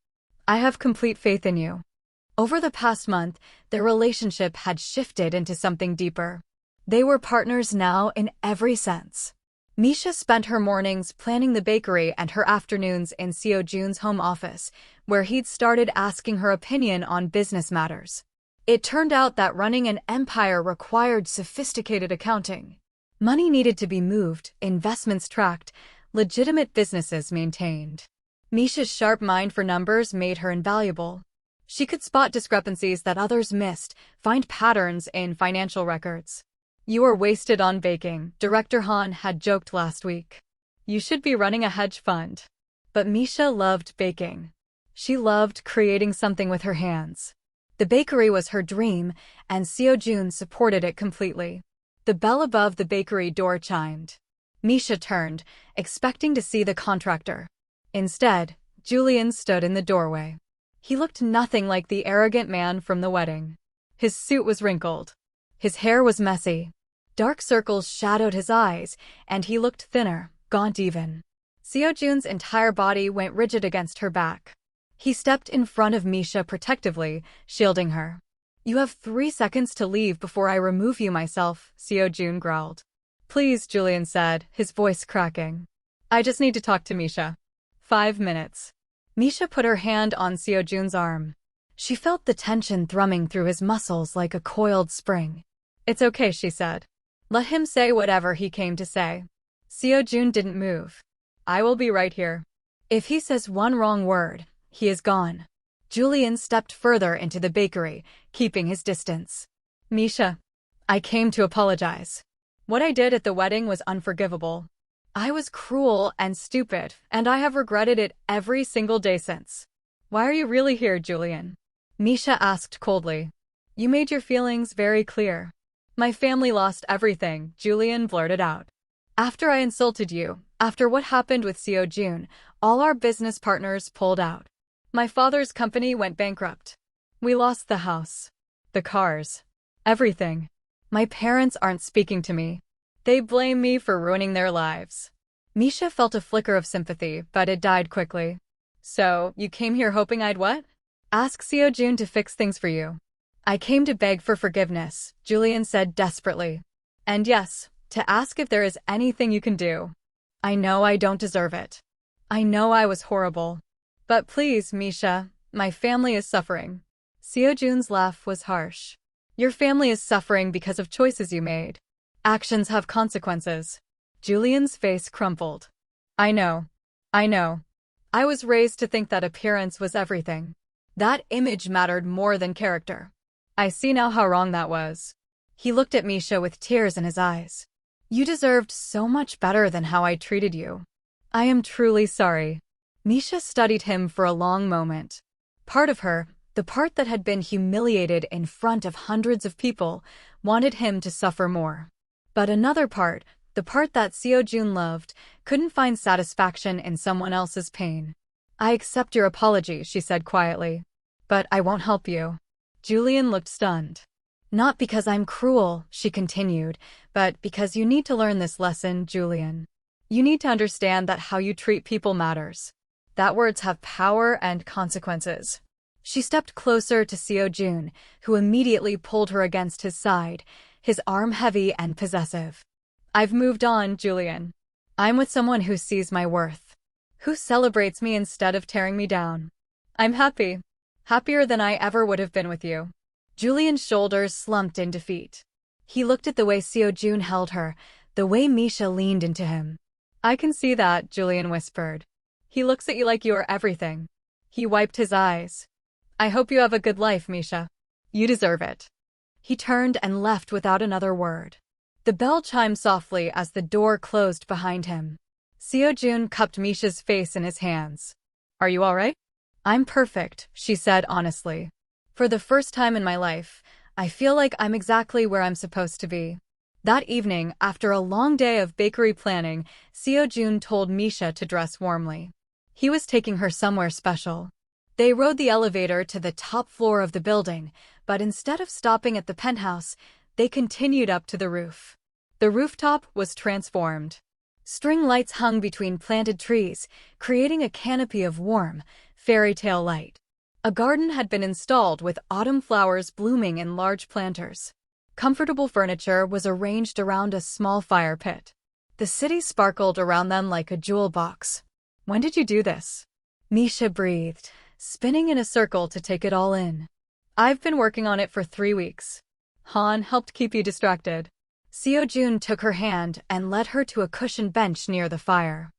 I have complete faith in you. Over the past month, their relationship had shifted into something deeper. They were partners now in every sense. Misha spent her mornings planning the bakery and her afternoons in Seo-jun's home office, where he'd started asking her opinion on business matters. It turned out that running an empire required sophisticated accounting. Money needed to be moved, investments tracked, legitimate businesses maintained. Misha's sharp mind for numbers made her invaluable. She could spot discrepancies that others missed, find patterns in financial records. You are wasted on baking, Director Han had joked last week. You should be running a hedge fund. But Misha loved baking. She loved creating something with her hands. The bakery was her dream, and Seo-jun supported it completely. The bell above the bakery door chimed. Misha turned, expecting to see the contractor. Instead, Julian stood in the doorway. He looked nothing like the arrogant man from the wedding. His suit was wrinkled. His hair was messy. Dark circles shadowed his eyes, and he looked thinner, gaunt even. Seo-jun's entire body went rigid against her back. He stepped in front of Misha protectively, shielding her. You have 3 seconds to leave before I remove you myself, Seo-jun growled. Please, Julian said, his voice cracking. I just need to talk to Misha. 5 minutes. Misha put her hand on Seo-jun's arm. She felt the tension thrumming through his muscles like a coiled spring. It's okay, she said. Let him say whatever he came to say. Seo-jun didn't move. I will be right here. If he says one wrong word, he is gone. Julian stepped further into the bakery, keeping his distance. Misha, I came to apologize. What I did at the wedding was unforgivable. I was cruel and stupid, and I have regretted it every single day since. Why are you really here, Julian? Misha asked coldly. You made your feelings very clear. My family lost everything, Julian blurted out. After I insulted you, after what happened with Seo-jun, all our business partners pulled out. My father's company went bankrupt. We lost the house, the cars, everything. My parents aren't speaking to me. They blame me for ruining their lives. Misha felt a flicker of sympathy, but it died quickly. So, you came here hoping I'd what? Ask Seojun to fix things for you. I came to beg for forgiveness, Julian said desperately. And yes, to ask if there is anything you can do. I know I don't deserve it. I know I was horrible. But please, Misha, my family is suffering. Seojun's laugh was harsh. Your family is suffering because of choices you made. Actions have consequences. Julian's face crumpled. I know. I know. I was raised to think that appearance was everything. That image mattered more than character. I see now how wrong that was. He looked at Misha with tears in his eyes. You deserved so much better than how I treated you. I am truly sorry. Misha studied him for a long moment. Part of her, the part that had been humiliated in front of hundreds of people, wanted him to suffer more. But another part, the part that Seojun loved, couldn't find satisfaction in someone else's pain. I accept your apology, she said quietly. But I won't help you. Julian looked stunned. Not because I'm cruel, she continued, but because you need to learn this lesson, Julian. You need to understand that how you treat people matters. That words have power and consequences. She stepped closer to Seojun, who immediately pulled her against his side, his arm heavy and possessive. I've moved on, Julian. I'm with someone who sees my worth. Who celebrates me instead of tearing me down. I'm happy. Happier than I ever would have been with you. Julian's shoulders slumped in defeat. He looked at the way Seojun held her, the way Misha leaned into him. I can see that, Julian whispered. He looks at you like you are everything. He wiped his eyes. I hope you have a good life, Misha. You deserve it. He turned and left without another word. The bell chimed softly as the door closed behind him. Seojun cupped Misha's face in his hands. Are you all right? I'm perfect, she said honestly. For the first time in my life, I feel like I'm exactly where I'm supposed to be. That evening, after a long day of bakery planning, Seojun told Misha to dress warmly. He was taking her somewhere special. They rode the elevator to the top floor of the building, but instead of stopping at the penthouse, they continued up to the roof. The rooftop was transformed. String lights hung between planted trees, creating a canopy of warm, fairy tale light. A garden had been installed with autumn flowers blooming in large planters. Comfortable furniture was arranged around a small fire pit. The city sparkled around them like a jewel box. When did you do this? Misha breathed, spinning in a circle to take it all in. I've been working on it for 3 weeks. Han helped keep you distracted. Seojun took her hand and led her to a cushioned bench near the fire.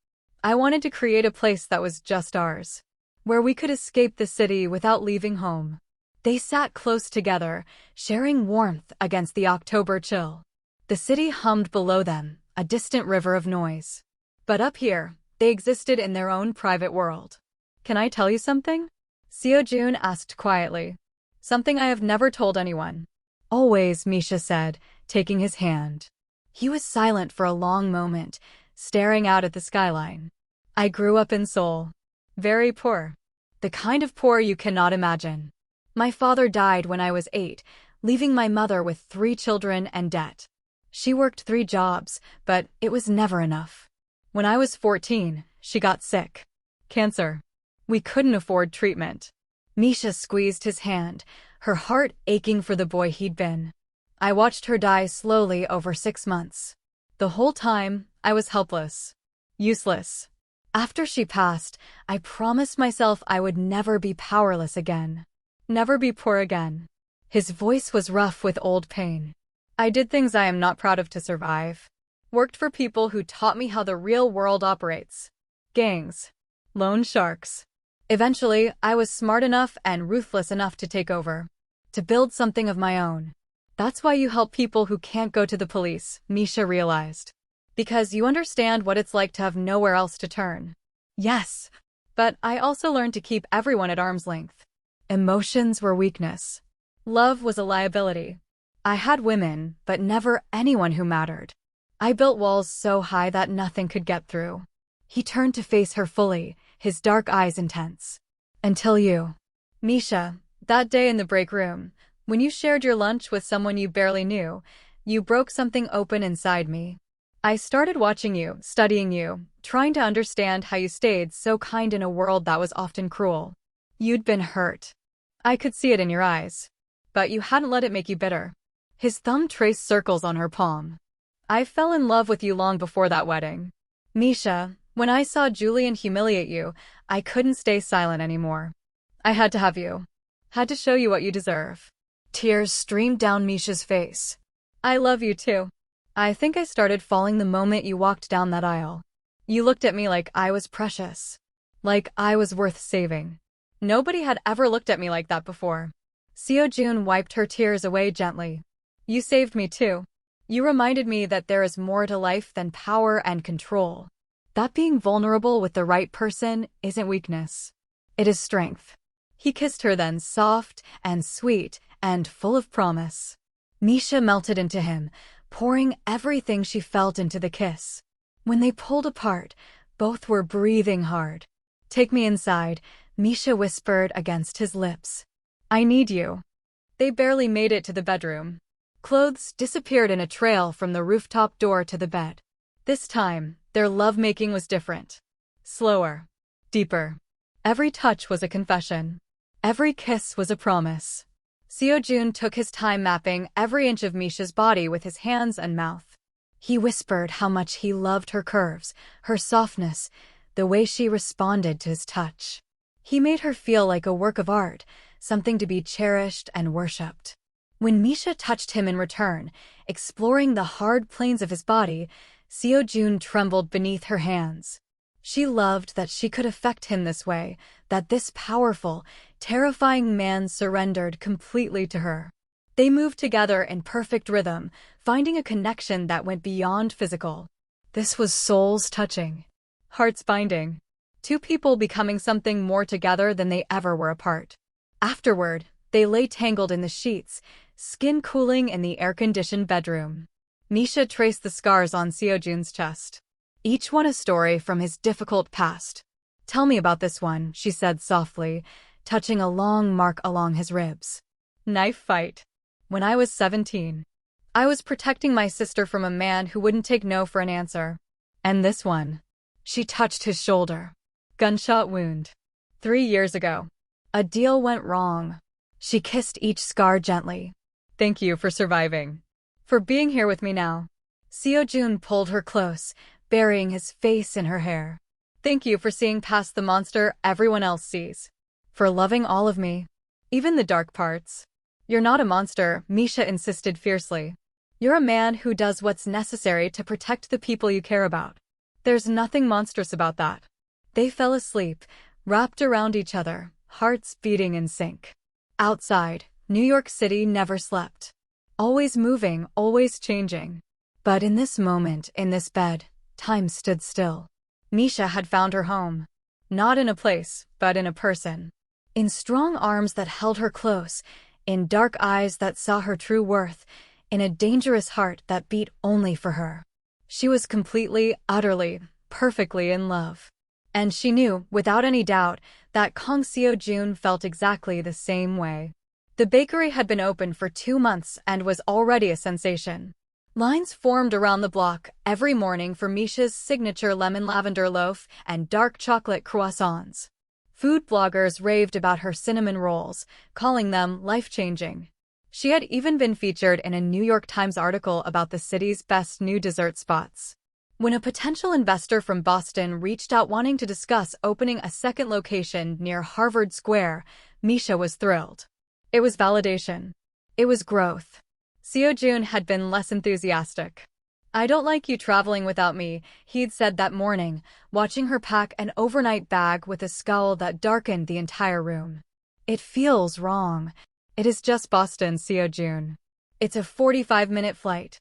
I wanted to create a place that was just ours, where we could escape the city without leaving home. They sat close together, sharing warmth against the October chill. The city hummed below them, a distant river of noise. But up here, they existed in their own private world. Can I tell you something? Seojun asked quietly. Something I have never told anyone. Always, Misha said, taking his hand. He was silent for a long moment, staring out at the skyline. I grew up in Seoul. Very poor. The kind of poor you cannot imagine. My father died when I was 8, leaving my mother with 3 children and debt. She worked 3 jobs, but it was never enough. When I was 14, she got sick. Cancer. We couldn't afford treatment. Misha squeezed his hand, her heart aching for the boy he'd been. I watched her die slowly over 6 months. The whole time, I was helpless. Useless. After she passed, I promised myself I would never be powerless again. Never be poor again. His voice was rough with old pain. I did things I am not proud of to survive. Worked for people who taught me how the real world operates. Gangs. Loan sharks. Eventually, I was smart enough and ruthless enough to take over. To build something of my own. That's why you help people who can't go to the police, Misha realized. Because you understand what it's like to have nowhere else to turn. Yes. But I also learned to keep everyone at arm's length. Emotions were weakness. Love was a liability. I had women, but never anyone who mattered. I built walls so high that nothing could get through. He turned to face her fully, his dark eyes intense. Until you. Misha, that day in the break room, when you shared your lunch with someone you barely knew, You broke something open inside me. I started watching you, studying you, trying to understand how you stayed so kind in a world that was often cruel. You'd been hurt. I could see it in your eyes. But you hadn't let it make you bitter. His thumb traced circles on her palm. I fell in love with you long before that wedding. Misha, when I saw Julian humiliate you, I couldn't stay silent anymore. I had to have you. Had to show you what you deserve. Tears streamed down Misha's face. I love you too. I think I started falling the moment you walked down that aisle. You looked at me like I was precious. Like I was worth saving. Nobody had ever looked at me like that before. Seo-jun wiped her tears away gently. You saved me too. You reminded me that there is more to life than power and control. That being vulnerable with the right person isn't weakness. It is strength. He kissed her then, soft and sweet and full of promise. Misha melted into him, pouring everything she felt into the kiss. When they pulled apart, both were breathing hard. Take me inside, Misha whispered against his lips. I need you. They barely made it to the bedroom. Clothes disappeared in a trail from the rooftop door to the bed. This time, their lovemaking was different. Slower. Deeper. Every touch was a confession. Every kiss was a promise. Seo-jun took his time mapping every inch of Misha's body with his hands and mouth. He whispered how much he loved her curves, her softness, the way she responded to his touch. He made her feel like a work of art, something to be cherished and worshipped. When Misha touched him in return, exploring the hard planes of his body, Seo-jun trembled beneath her hands. She loved that she could affect him this way, that this powerful, terrifying man surrendered completely to her. They moved together in perfect rhythm, finding a connection that went beyond physical. This was souls touching, hearts binding. Two people becoming something more together than they ever were apart. Afterward, they lay tangled in the sheets, skin cooling in the air-conditioned bedroom. Misha traced the scars on Seo-jun's chest. Each one a story from his difficult past. Tell me about this one, she said softly, touching a long mark along his ribs. Knife fight. When I was 17. I was protecting my sister from a man who wouldn't take no for an answer. And this one. She touched his shoulder. Gunshot wound. 3 years ago. A deal went wrong. She kissed each scar gently. Thank you for surviving. For being here with me now. Seo-jun pulled her close, burying his face in her hair. Thank you for seeing past the monster everyone else sees. For loving all of me. Even the dark parts. You're not a monster, Misha insisted fiercely. You're a man who does what's necessary to protect the people you care about. There's nothing monstrous about that. They fell asleep, wrapped around each other, hearts beating in sync. Outside, New York City never slept. Always moving, always changing. But in this moment, in this bed, time stood still. Misha had found her home. Not in a place, but in a person. In strong arms that held her close, in dark eyes that saw her true worth, in a dangerous heart that beat only for her. She was completely, utterly, perfectly in love. And she knew, without any doubt, that Kang Seo-jun felt exactly the same way. The bakery had been open for 2 months and was already a sensation. Lines formed around the block every morning for Misha's signature lemon lavender loaf and dark chocolate croissants. Food bloggers raved about her cinnamon rolls, calling them life-changing. She had even been featured in a New York Times article about the city's best new dessert spots. When a potential investor from Boston reached out wanting to discuss opening a second location near Harvard Square, Misha was thrilled. It was validation. It was growth. Seo-jun had been less enthusiastic. I don't like you traveling without me, he'd said that morning, watching her pack an overnight bag with a scowl that darkened the entire room. It feels wrong. It is just Boston, Seo-jun. It's a 45-minute flight.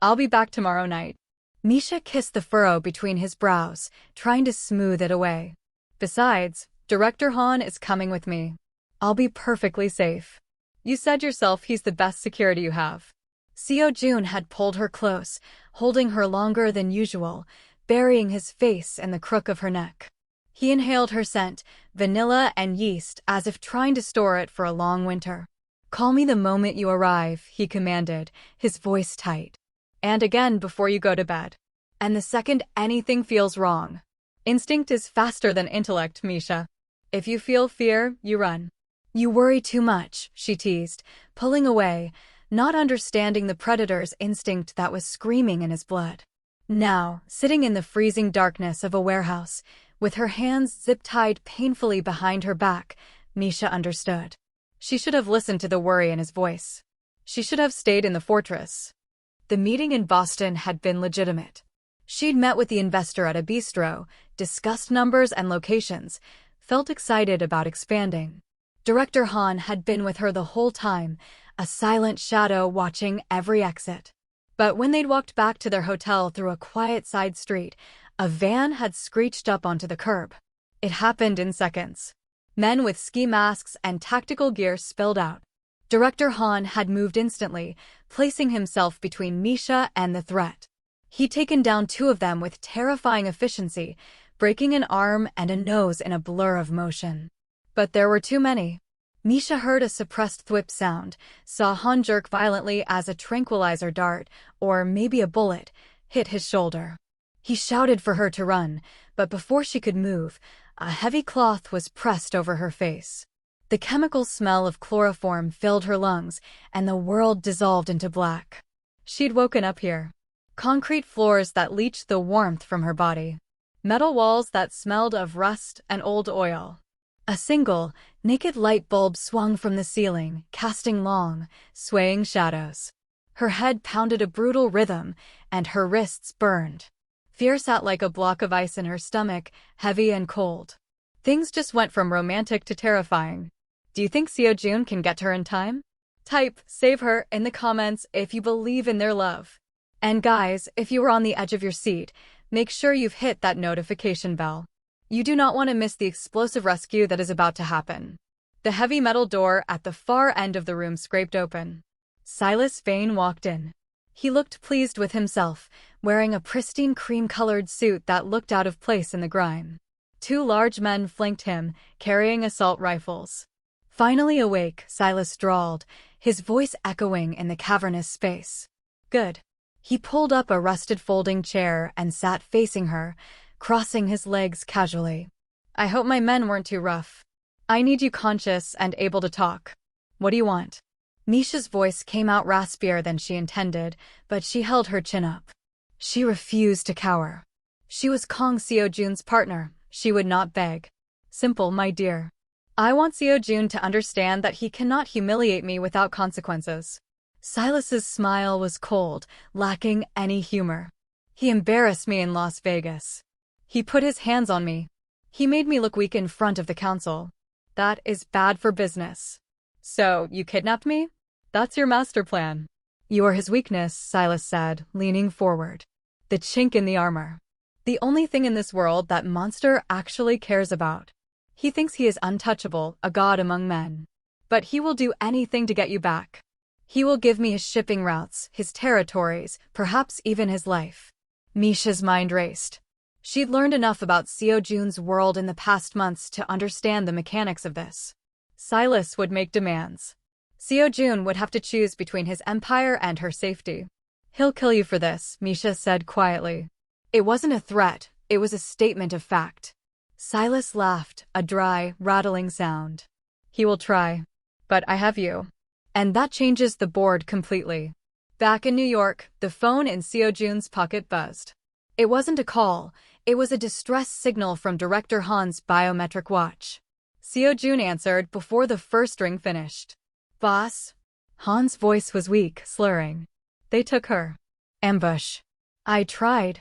I'll be back tomorrow night. Misha kissed the furrow between his brows, trying to smooth it away. Besides, Director Han is coming with me. I'll be perfectly safe. You said yourself he's the best security you have. Seo-jun had pulled her close, holding her longer than usual, burying his face in the crook of her neck. He inhaled her scent, vanilla and yeast, as if trying to store it for a long winter. Call me the moment you arrive, he commanded, his voice tight. And again before you go to bed. And the second anything feels wrong. Instinct is faster than intellect, Misha. If you feel fear, you run. You worry too much, she teased, pulling away, not understanding the predator's instinct that was screaming in his blood. Now, sitting in the freezing darkness of a warehouse, with her hands zip-tied painfully behind her back, Misha understood. She should have listened to the worry in his voice. She should have stayed in the fortress. The meeting in Boston had been legitimate. She'd met with the investor at a bistro, discussed numbers and locations, felt excited about expanding. Director Han had been with her the whole time, a silent shadow watching every exit. But when they'd walked back to their hotel through a quiet side street, a van had screeched up onto the curb. It happened in seconds. Men with ski masks and tactical gear spilled out. Director Han had moved instantly, placing himself between Misha and the threat. He'd taken down two of them with terrifying efficiency, breaking an arm and a nose in a blur of motion. But there were too many. Misha heard a suppressed thwip sound, saw Han jerk violently as a tranquilizer dart, or maybe a bullet, hit his shoulder. He shouted for her to run, but before she could move, a heavy cloth was pressed over her face. The chemical smell of chloroform filled her lungs, and the world dissolved into black. She'd woken up here. Concrete floors that leached the warmth from her body. Metal walls that smelled of rust and old oil. A single, naked light bulb swung from the ceiling, casting long, swaying shadows. Her head pounded a brutal rhythm, and her wrists burned. Fear sat like a block of ice in her stomach, heavy and cold. Things just went from romantic to terrifying. Do you think Seo-jun can get to her in time? Type "save her" in the comments if you believe in their love. And guys, if you were on the edge of your seat, make sure you've hit that notification bell. You do not want to miss the explosive rescue that is about to happen. The heavy metal door at the far end of the room scraped open. Silas Vane walked in. He looked pleased with himself, wearing a pristine cream-colored suit that looked out of place in the grime. Two large men flanked him, carrying assault rifles. Finally awake, Silas drawled, his voice echoing in the cavernous space. Good. He pulled up a rusted folding chair and sat facing her, crossing his legs casually. I hope my men weren't too rough. I need you conscious and able to talk. What do you want? Misha's voice came out raspier than she intended, but she held her chin up. She refused to cower. She was Kang Seo-jun's partner. She would not beg. Simple, my dear. I want Seo-jun to understand that he cannot humiliate me without consequences. Silas's smile was cold, lacking any humor. He embarrassed me in Las Vegas. He put his hands on me. He made me look weak in front of the council. That is bad for business. So, you kidnapped me? That's your master plan. You are his weakness, Silas said, leaning forward. The chink in the armor. The only thing in this world that monster actually cares about. He thinks he is untouchable, a god among men. But he will do anything to get you back. He will give me his shipping routes, his territories, perhaps even his life. Misha's mind raced. She'd learned enough about Seo-jun's world in the past months to understand the mechanics of this. Silas would make demands. Seo-jun would have to choose between his empire and her safety. He'll kill you for this, Misha said quietly. It wasn't a threat, it was a statement of fact. Silas laughed, a dry, rattling sound. He will try. But I have you. And that changes the board completely. Back in New York, the phone in Seo-jun's pocket buzzed. It wasn't a call, it was a distress signal from Director Han's biometric watch. Seo-jun answered before the first ring finished. Boss? Han's voice was weak, slurring. They took her. Ambush. I tried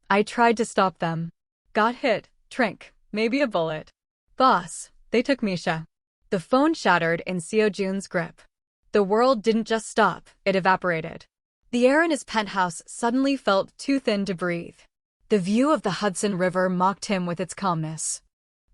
to stop them. Got hit, trink, maybe a bullet. Boss, they took Misha. The phone shattered in Seo-jun's grip. The world didn't just stop, it evaporated. The air in his penthouse suddenly felt too thin to breathe. The view of the Hudson River mocked him with its calmness.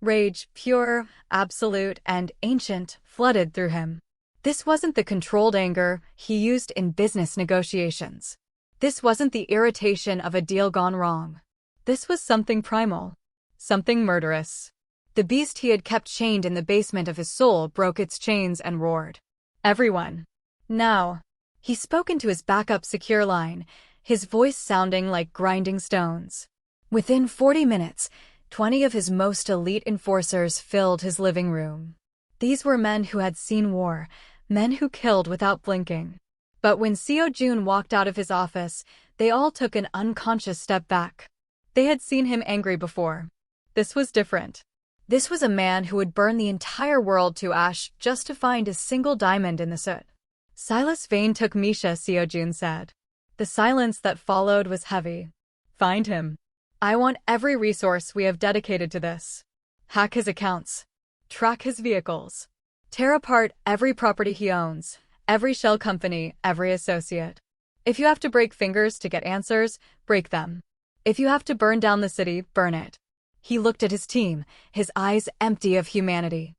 Rage, pure, absolute, and ancient, flooded through him. This wasn't the controlled anger he used in business negotiations. This wasn't the irritation of a deal gone wrong. This was something primal. Something murderous. The beast he had kept chained in the basement of his soul broke its chains and roared. Everyone. Now. He spoke into his backup secure line, his voice sounding like grinding stones. Within 40 minutes, 20 of his most elite enforcers filled his living room. These were men who had seen war, men who killed without blinking. But when Seo-jun walked out of his office, they all took an unconscious step back. They had seen him angry before. This was different. This was a man who would burn the entire world to ash just to find a single diamond in the soot. Silas Vane took Misha, Seo-jun said. The silence that followed was heavy. Find him. I want every resource we have dedicated to this. Hack his accounts. Track his vehicles. Tear apart every property he owns, every shell company, every associate. If you have to break fingers to get answers, break them. If you have to burn down the city, burn it. He looked at his team, his eyes empty of humanity.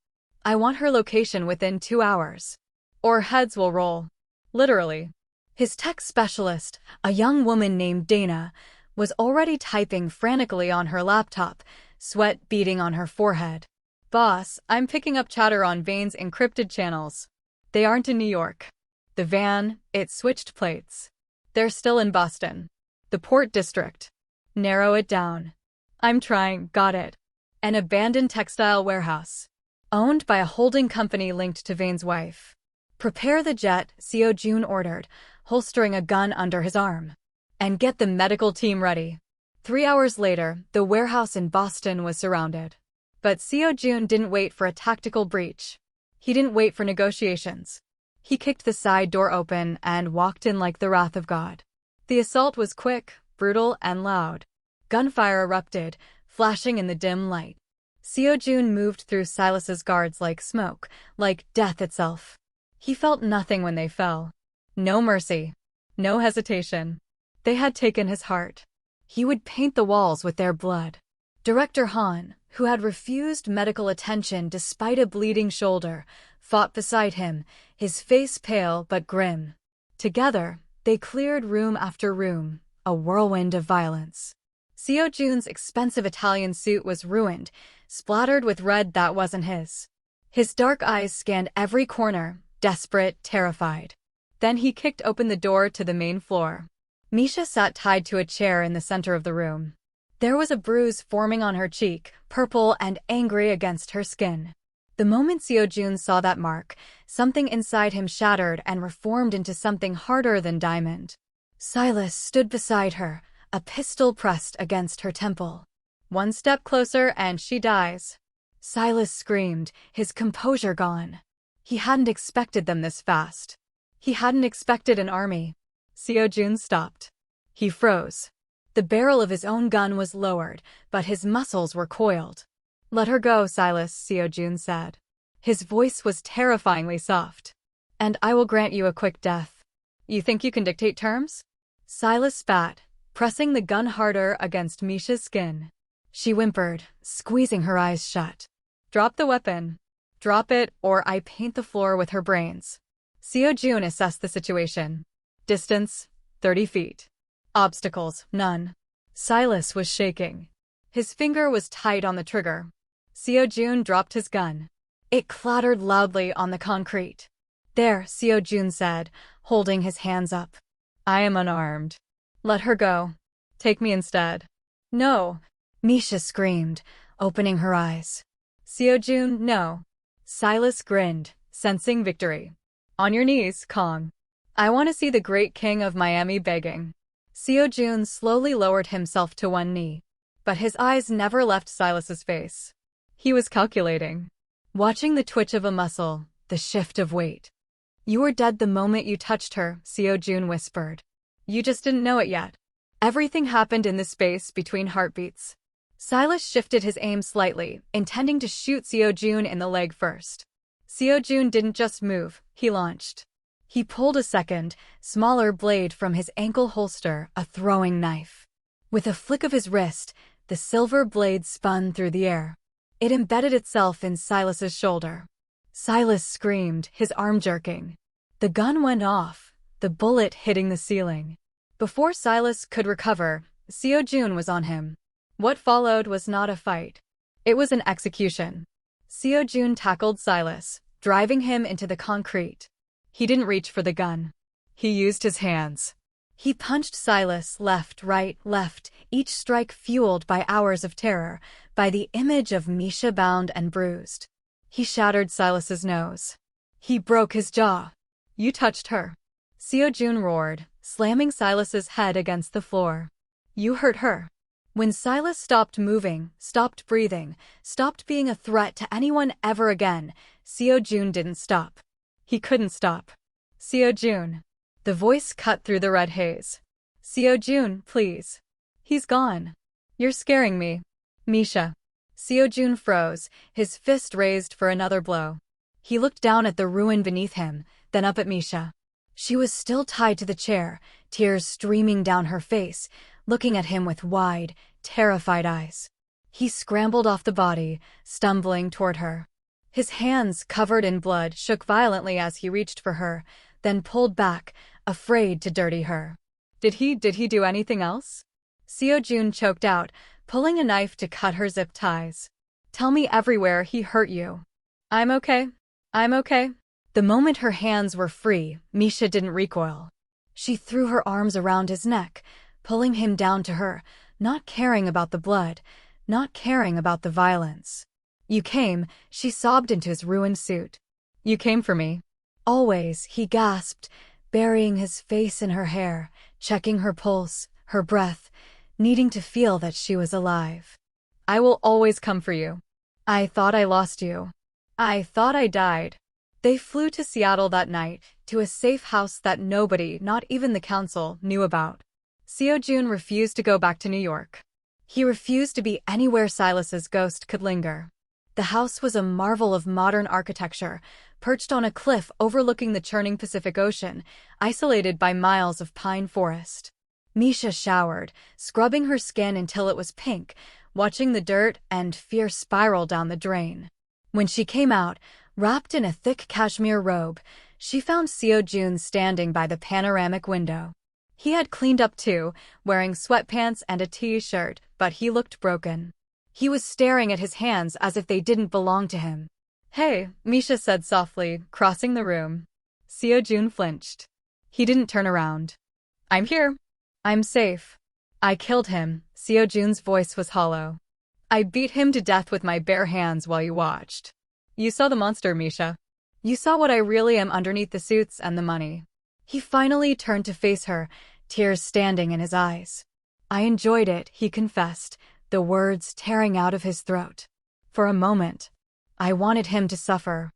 I want her location within 2 hours. Or heads will roll. Literally. His tech specialist, a young woman named Dana, was already typing frantically on her laptop, sweat beading on her forehead. Boss, I'm picking up chatter on Vane's encrypted channels. They aren't in New York. The van, it switched plates. They're still in Boston. The Port District. Narrow it down. I'm trying, got it. An abandoned textile warehouse. Owned by a holding company linked to Vane's wife. Prepare the jet, Seo-jun ordered, holstering a gun under his arm. And get the medical team ready. 3 hours later, the warehouse in Boston was surrounded. But Seo-jun didn't wait for a tactical breach. He didn't wait for negotiations. He kicked the side door open and walked in like the wrath of God. The assault was quick, brutal, and loud. Gunfire erupted, flashing in the dim light. Seo-jun moved through Silas's guards like smoke, like death itself. He felt nothing when they fell. No mercy. No hesitation. They had taken his heart. He would paint the walls with their blood. Director Han, who had refused medical attention despite a bleeding shoulder, fought beside him, his face pale but grim. Together, they cleared room after room, a whirlwind of violence. Seo-jun's expensive Italian suit was ruined, splattered with red that wasn't his. His dark eyes scanned every corner, desperate, terrified. Then he kicked open the door to the main floor. Misha sat tied to a chair in the center of the room. There was a bruise forming on her cheek, purple and angry against her skin. The moment Seo-jun saw that mark, something inside him shattered and reformed into something harder than diamond. Silas stood beside her, a pistol pressed against her temple. One step closer and she dies. Silas screamed, his composure gone. He hadn't expected them this fast. He hadn't expected an army. Seo-jun stopped. He froze. The barrel of his own gun was lowered, but his muscles were coiled. Let her go, Silas, Seo-jun said. His voice was terrifyingly soft. And I will grant you a quick death. You think you can dictate terms? Silas spat, pressing the gun harder against Misha's skin. She whimpered, squeezing her eyes shut. Drop the weapon. Drop it, or I paint the floor with her brains. Seo-jun assessed the situation. Distance, 30 feet. Obstacles, none. Silas was shaking. His finger was tight on the trigger. Seo-jun dropped his gun. It clattered loudly on the concrete. There, Seo-jun said, holding his hands up. I am unarmed. Let her go. Take me instead. No. Misha screamed, opening her eyes. Seo-jun, no. Silas grinned, sensing victory. On your knees, Kong. I want to see the great king of Miami begging. Seo-jun slowly lowered himself to one knee. But his eyes never left Silas's face. He was calculating. Watching the twitch of a muscle, the shift of weight. You were dead the moment you touched her, Seo-jun whispered. You just didn't know it yet. Everything happened in the space between heartbeats. Silas shifted his aim slightly, intending to shoot Seo-jun in the leg first. Seo-jun didn't just move, he launched. He pulled a second, smaller blade from his ankle holster, a throwing knife. With a flick of his wrist, the silver blade spun through the air. It embedded itself in Silas's shoulder. Silas screamed, his arm jerking. The gun went off, the bullet hitting the ceiling. Before Silas could recover, Seo-jun was on him. What followed was not a fight. It was an execution. Seo-jun tackled Silas, driving him into the concrete. He didn't reach for the gun. He used his hands. He punched Silas left, right, left, each strike fueled by hours of terror, by the image of Misha bound and bruised. He shattered Silas's nose. He broke his jaw. You touched her. Seo-jun roared, slamming Silas's head against the floor. You hurt her. When Silas stopped moving, stopped breathing, stopped being a threat to anyone ever again, Seo-jun didn't stop. He couldn't stop. Seo-jun. The voice cut through the red haze. Seo-jun, please. He's gone. You're scaring me. Misha. Seo-jun froze, his fist raised for another blow. He looked down at the ruin beneath him, then up at Misha. She was still tied to the chair, tears streaming down her face, looking at him with wide, terrified eyes. He scrambled off the body, stumbling toward her. His hands, covered in blood, shook violently as he reached for her, then pulled back, afraid to dirty her. Did he do anything else? Seo-jun choked out, pulling a knife to cut her zip ties. Tell me everywhere he hurt you. I'm okay. I'm okay. The moment her hands were free, Misha didn't recoil. She threw her arms around his neck, pulling him down to her, not caring about the blood, not caring about the violence. You came, she sobbed into his ruined suit. You came for me. Always, he gasped, burying his face in her hair, checking her pulse, her breath, needing to feel that she was alive. I will always come for you. I thought I lost you. I thought I died. They flew to Seattle that night, to a safe house that nobody, not even the council, knew about. Seo-jun refused to go back to New York. He refused to be anywhere Silas's ghost could linger. The house was a marvel of modern architecture, perched on a cliff overlooking the churning Pacific Ocean, isolated by miles of pine forest. Misha showered, scrubbing her skin until it was pink, watching the dirt and fear spiral down the drain. When she came out, wrapped in a thick cashmere robe, she found Seo-jun standing by the panoramic window. He had cleaned up too, wearing sweatpants and a t-shirt, but he looked broken. He was staring at his hands as if they didn't belong to him. Hey, Misha said softly, crossing the room. Seo-jun flinched. He didn't turn around. I'm here. I'm safe. I killed him. Seo-jun's voice was hollow. I beat him to death with my bare hands while you watched. You saw the monster, Misha. You saw what I really am underneath the suits and the money. He finally turned to face her, tears standing in his eyes. I enjoyed it, he confessed, the words tearing out of his throat. For a moment, I wanted him to suffer.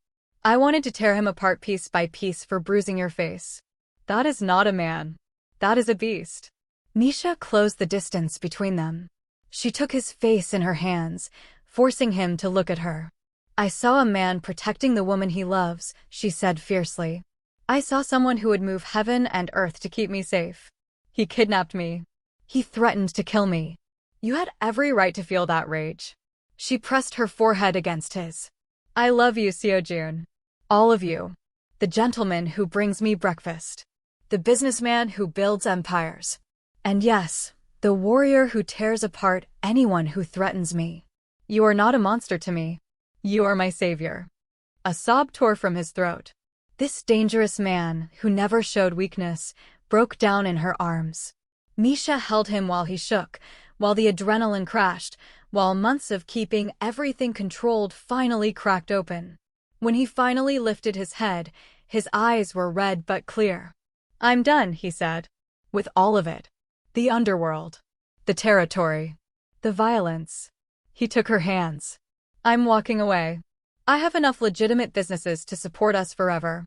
I wanted to tear him apart piece by piece for bruising your face. That is not a man. That is a beast. Misha closed the distance between them. She took his face in her hands, forcing him to look at her. I saw a man protecting the woman he loves, she said fiercely. I saw someone who would move heaven and earth to keep me safe. He kidnapped me. He threatened to kill me. You had every right to feel that rage. She pressed her forehead against his. I love you, Seo-jun. All of you. The gentleman who brings me breakfast. The businessman who builds empires. And yes, the warrior who tears apart anyone who threatens me. You are not a monster to me. You are my savior. A sob tore from his throat. This dangerous man, who never showed weakness, broke down in her arms. Misha held him while he shook, while the adrenaline crashed, while months of keeping everything controlled finally cracked open. When he finally lifted his head, his eyes were red but clear. I'm done, he said. With all of it. The underworld. The territory. The violence. He took her hands. I'm walking away. I have enough legitimate businesses to support us forever.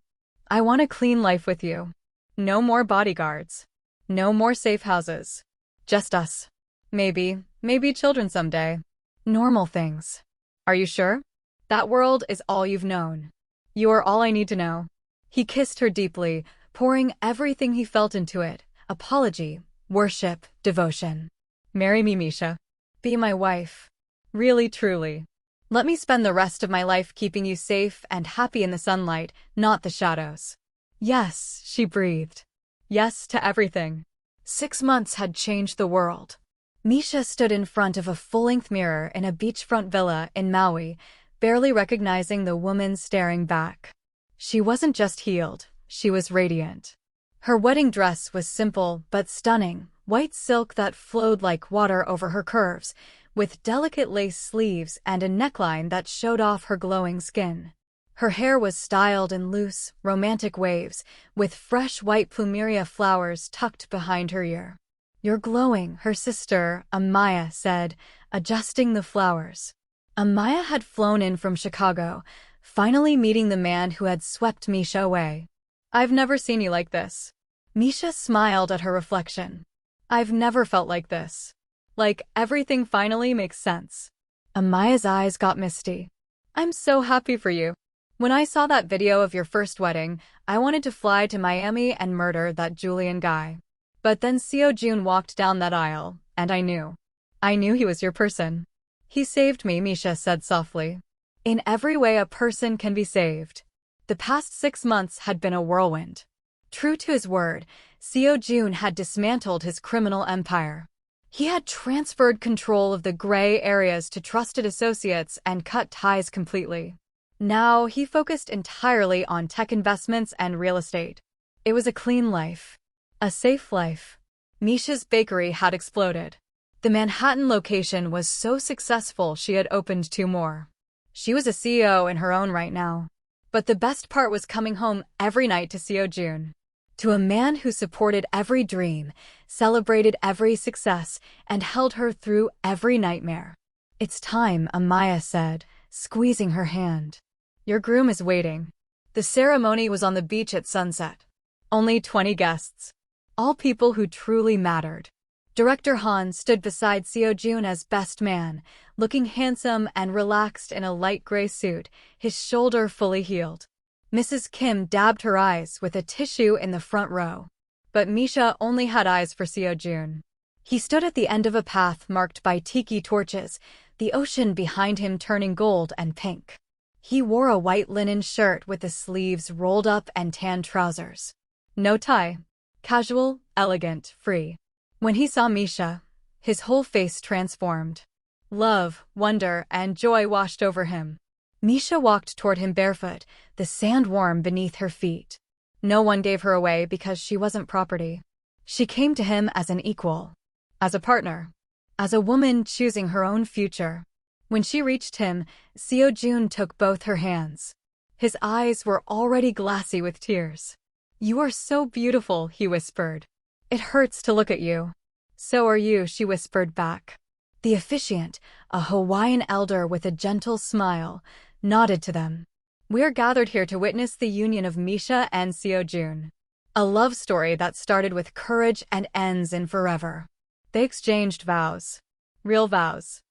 I want a clean life with you. No more bodyguards. No more safe houses. Just us. Maybe children someday. Normal things. Are you sure? That world is all you've known. You are all I need to know. He kissed her deeply, pouring everything he felt into it. Apology, worship, devotion. Marry me, Misha. Be my wife. Really, truly. Let me spend the rest of my life keeping you safe and happy in the sunlight, not the shadows. Yes, she breathed. Yes to everything. 6 months had changed the world. Misha stood in front of a full-length mirror in a beachfront villa in Maui, barely recognizing the woman staring back. She wasn't just healed, she was radiant. Her wedding dress was simple but stunning, white silk that flowed like water over her curves, with delicate lace sleeves and a neckline that showed off her glowing skin. Her hair was styled in loose, romantic waves, with fresh white plumeria flowers tucked behind her ear. "You're glowing," her sister, Amaya, said, adjusting the flowers. Amaya had flown in from Chicago, finally meeting the man who had swept Misha away. "I've never seen you like this." Misha smiled at her reflection. "I've never felt like this. Like everything finally makes sense." Amaya's eyes got misty. "I'm so happy for you. When I saw that video of your first wedding, I wanted to fly to Miami and murder that Julian guy. But then Seo-jun walked down that aisle, and I knew. I knew he was your person." "He saved me," Misha said softly. "In every way a person can be saved." The past 6 months had been a whirlwind. True to his word, Seo-jun had dismantled his criminal empire. He had transferred control of the gray areas to trusted associates and cut ties completely. Now he focused entirely on tech investments and real estate. It was a clean life. A safe life. Misha's bakery had exploded. The Manhattan location was so successful she had opened 2 more. She was a CEO in her own right now. But the best part was coming home every night to Seo-jun. To a man who supported every dream, celebrated every success, and held her through every nightmare. "It's time," Amaya said, squeezing her hand. "Your groom is waiting." The ceremony was on the beach at sunset. Only 20 guests. All people who truly mattered. Director Han stood beside Seo-jun as best man, looking handsome and relaxed in a light gray suit, his shoulder fully healed. Mrs. Kim dabbed her eyes with a tissue in the front row. But Misha only had eyes for Seo-jun. He stood at the end of a path marked by tiki torches, the ocean behind him turning gold and pink. He wore a white linen shirt with the sleeves rolled up and tan trousers. No tie. Casual, elegant, free. When he saw Misha, his whole face transformed. Love, wonder, and joy washed over him. Misha walked toward him barefoot, the sand warm beneath her feet. No one gave her away because she wasn't property. She came to him as an equal. As a partner. As a woman choosing her own future. When she reached him, Seo-jun took both her hands. His eyes were already glassy with tears. "You are so beautiful," he whispered. "It hurts to look at you." "So are you," she whispered back. The officiant, a Hawaiian elder with a gentle smile, nodded to them. "We are gathered here to witness the union of Misha and Seo-jun. A love story that started with courage and ends in forever." They exchanged vows. Real vows.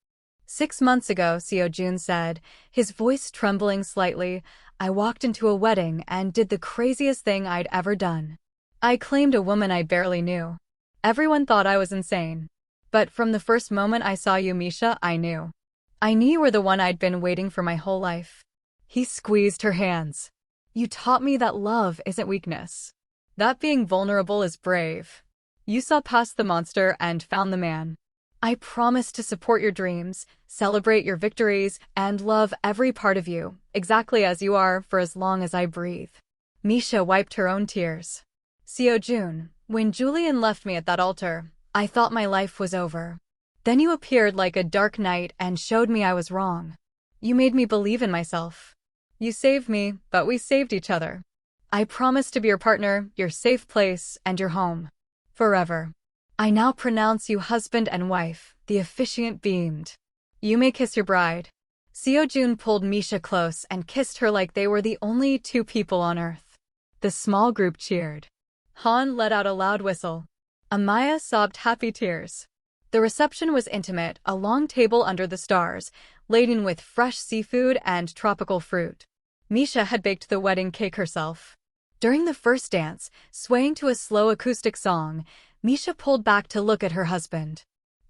6 months ago, Seo-jun said, his voice trembling slightly, "I walked into a wedding and did the craziest thing I'd ever done. I claimed a woman I barely knew. Everyone thought I was insane. But from the first moment I saw you, Misha, I knew. I knew you were the one I'd been waiting for my whole life." He squeezed her hands. "You taught me that love isn't weakness. That being vulnerable is brave. You saw past the monster and found the man. I promise to support your dreams, celebrate your victories, and love every part of you, exactly as you are, for as long as I breathe." Misha wiped her own tears. "Seo-jun, when Julian left me at that altar, I thought my life was over. Then you appeared like a dark night and showed me I was wrong. You made me believe in myself. You saved me, but we saved each other. I promise to be your partner, your safe place, and your home. Forever. I now pronounce you husband and wife." The officiant beamed. "You may kiss your bride." Seo-jun pulled Misha close and kissed her like they were the only 2 people on earth. The small group cheered. Han let out a loud whistle. Amaya sobbed happy tears. The reception was intimate, a long table under the stars, laden with fresh seafood and tropical fruit. Misha had baked the wedding cake herself. During the first dance, swaying to a slow acoustic song, Misha pulled back to look at her husband.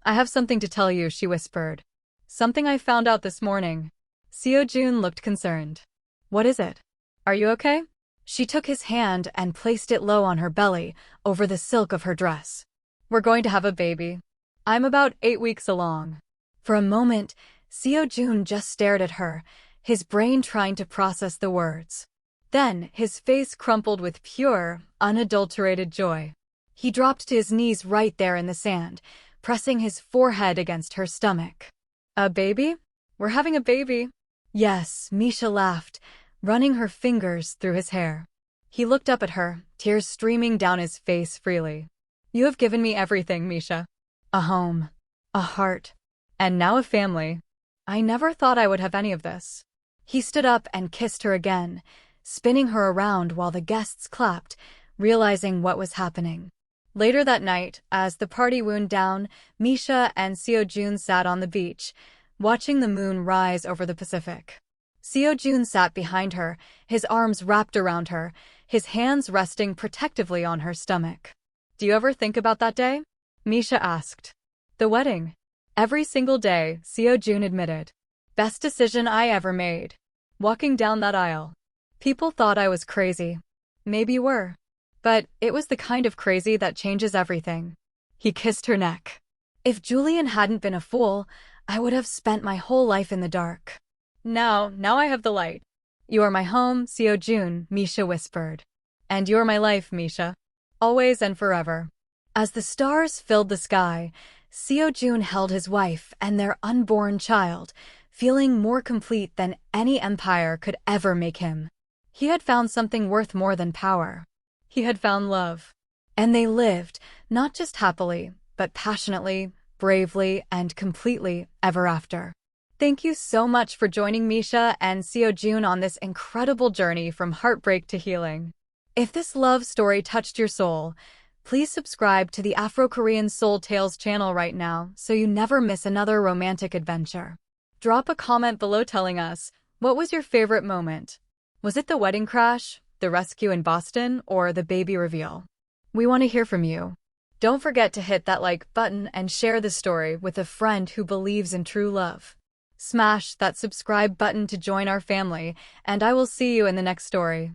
"I have something to tell you," she whispered. "Something I found out this morning." Seo-jun looked concerned. "What is it? Are you okay?" She took his hand and placed it low on her belly, over the silk of her dress. "We're going to have a baby. I'm about 8 weeks along." For a moment, Seo-jun just stared at her, his brain trying to process the words. Then his face crumpled with pure, unadulterated joy. He dropped to his knees right there in the sand, pressing his forehead against her stomach. A baby? We're having a baby. Yes, Misha laughed, running her fingers through his hair. He looked up at her, tears streaming down his face freely. You have given me everything, Misha. A home, a heart, and now a family. I never thought I would have any of this. He stood up and kissed her again, spinning her around while the guests clapped, realizing what was happening. Later that night, as the party wound down, Misha and Seo-jun sat on the beach, watching the moon rise over the Pacific. Seo-jun sat behind her, his arms wrapped around her, his hands resting protectively on her stomach. Do you ever think about that day? Misha asked. The wedding. Every single day, Seo-jun admitted. Best decision I ever made. Walking down that aisle. People thought I was crazy. Maybe you were. But it was the kind of crazy that changes everything. He kissed her neck. If Julian hadn't been a fool, I would have spent my whole life in the dark. Now I have the light. You are my home, Seo-jun, Misha whispered. And you're my life, Misha. Always and forever. As the stars filled the sky, Seo-jun held his wife and their unborn child, feeling more complete than any empire could ever make him. He had found something worth more than power. He had found love. And they lived, not just happily, but passionately, bravely, and completely ever after. Thank you so much for joining Misha and Seo-jun on this incredible journey from heartbreak to healing. If this love story touched your soul, please subscribe to the Afro-Korean Soul Tales channel right now so you never miss another romantic adventure. Drop a comment below telling us, what was your favorite moment? Was it the wedding crash, the rescue in Boston, or the baby reveal? We want to hear from you. Don't forget to hit that like button and share the story with a friend who believes in true love. Smash that subscribe button to join our family, and I will see you in the next story.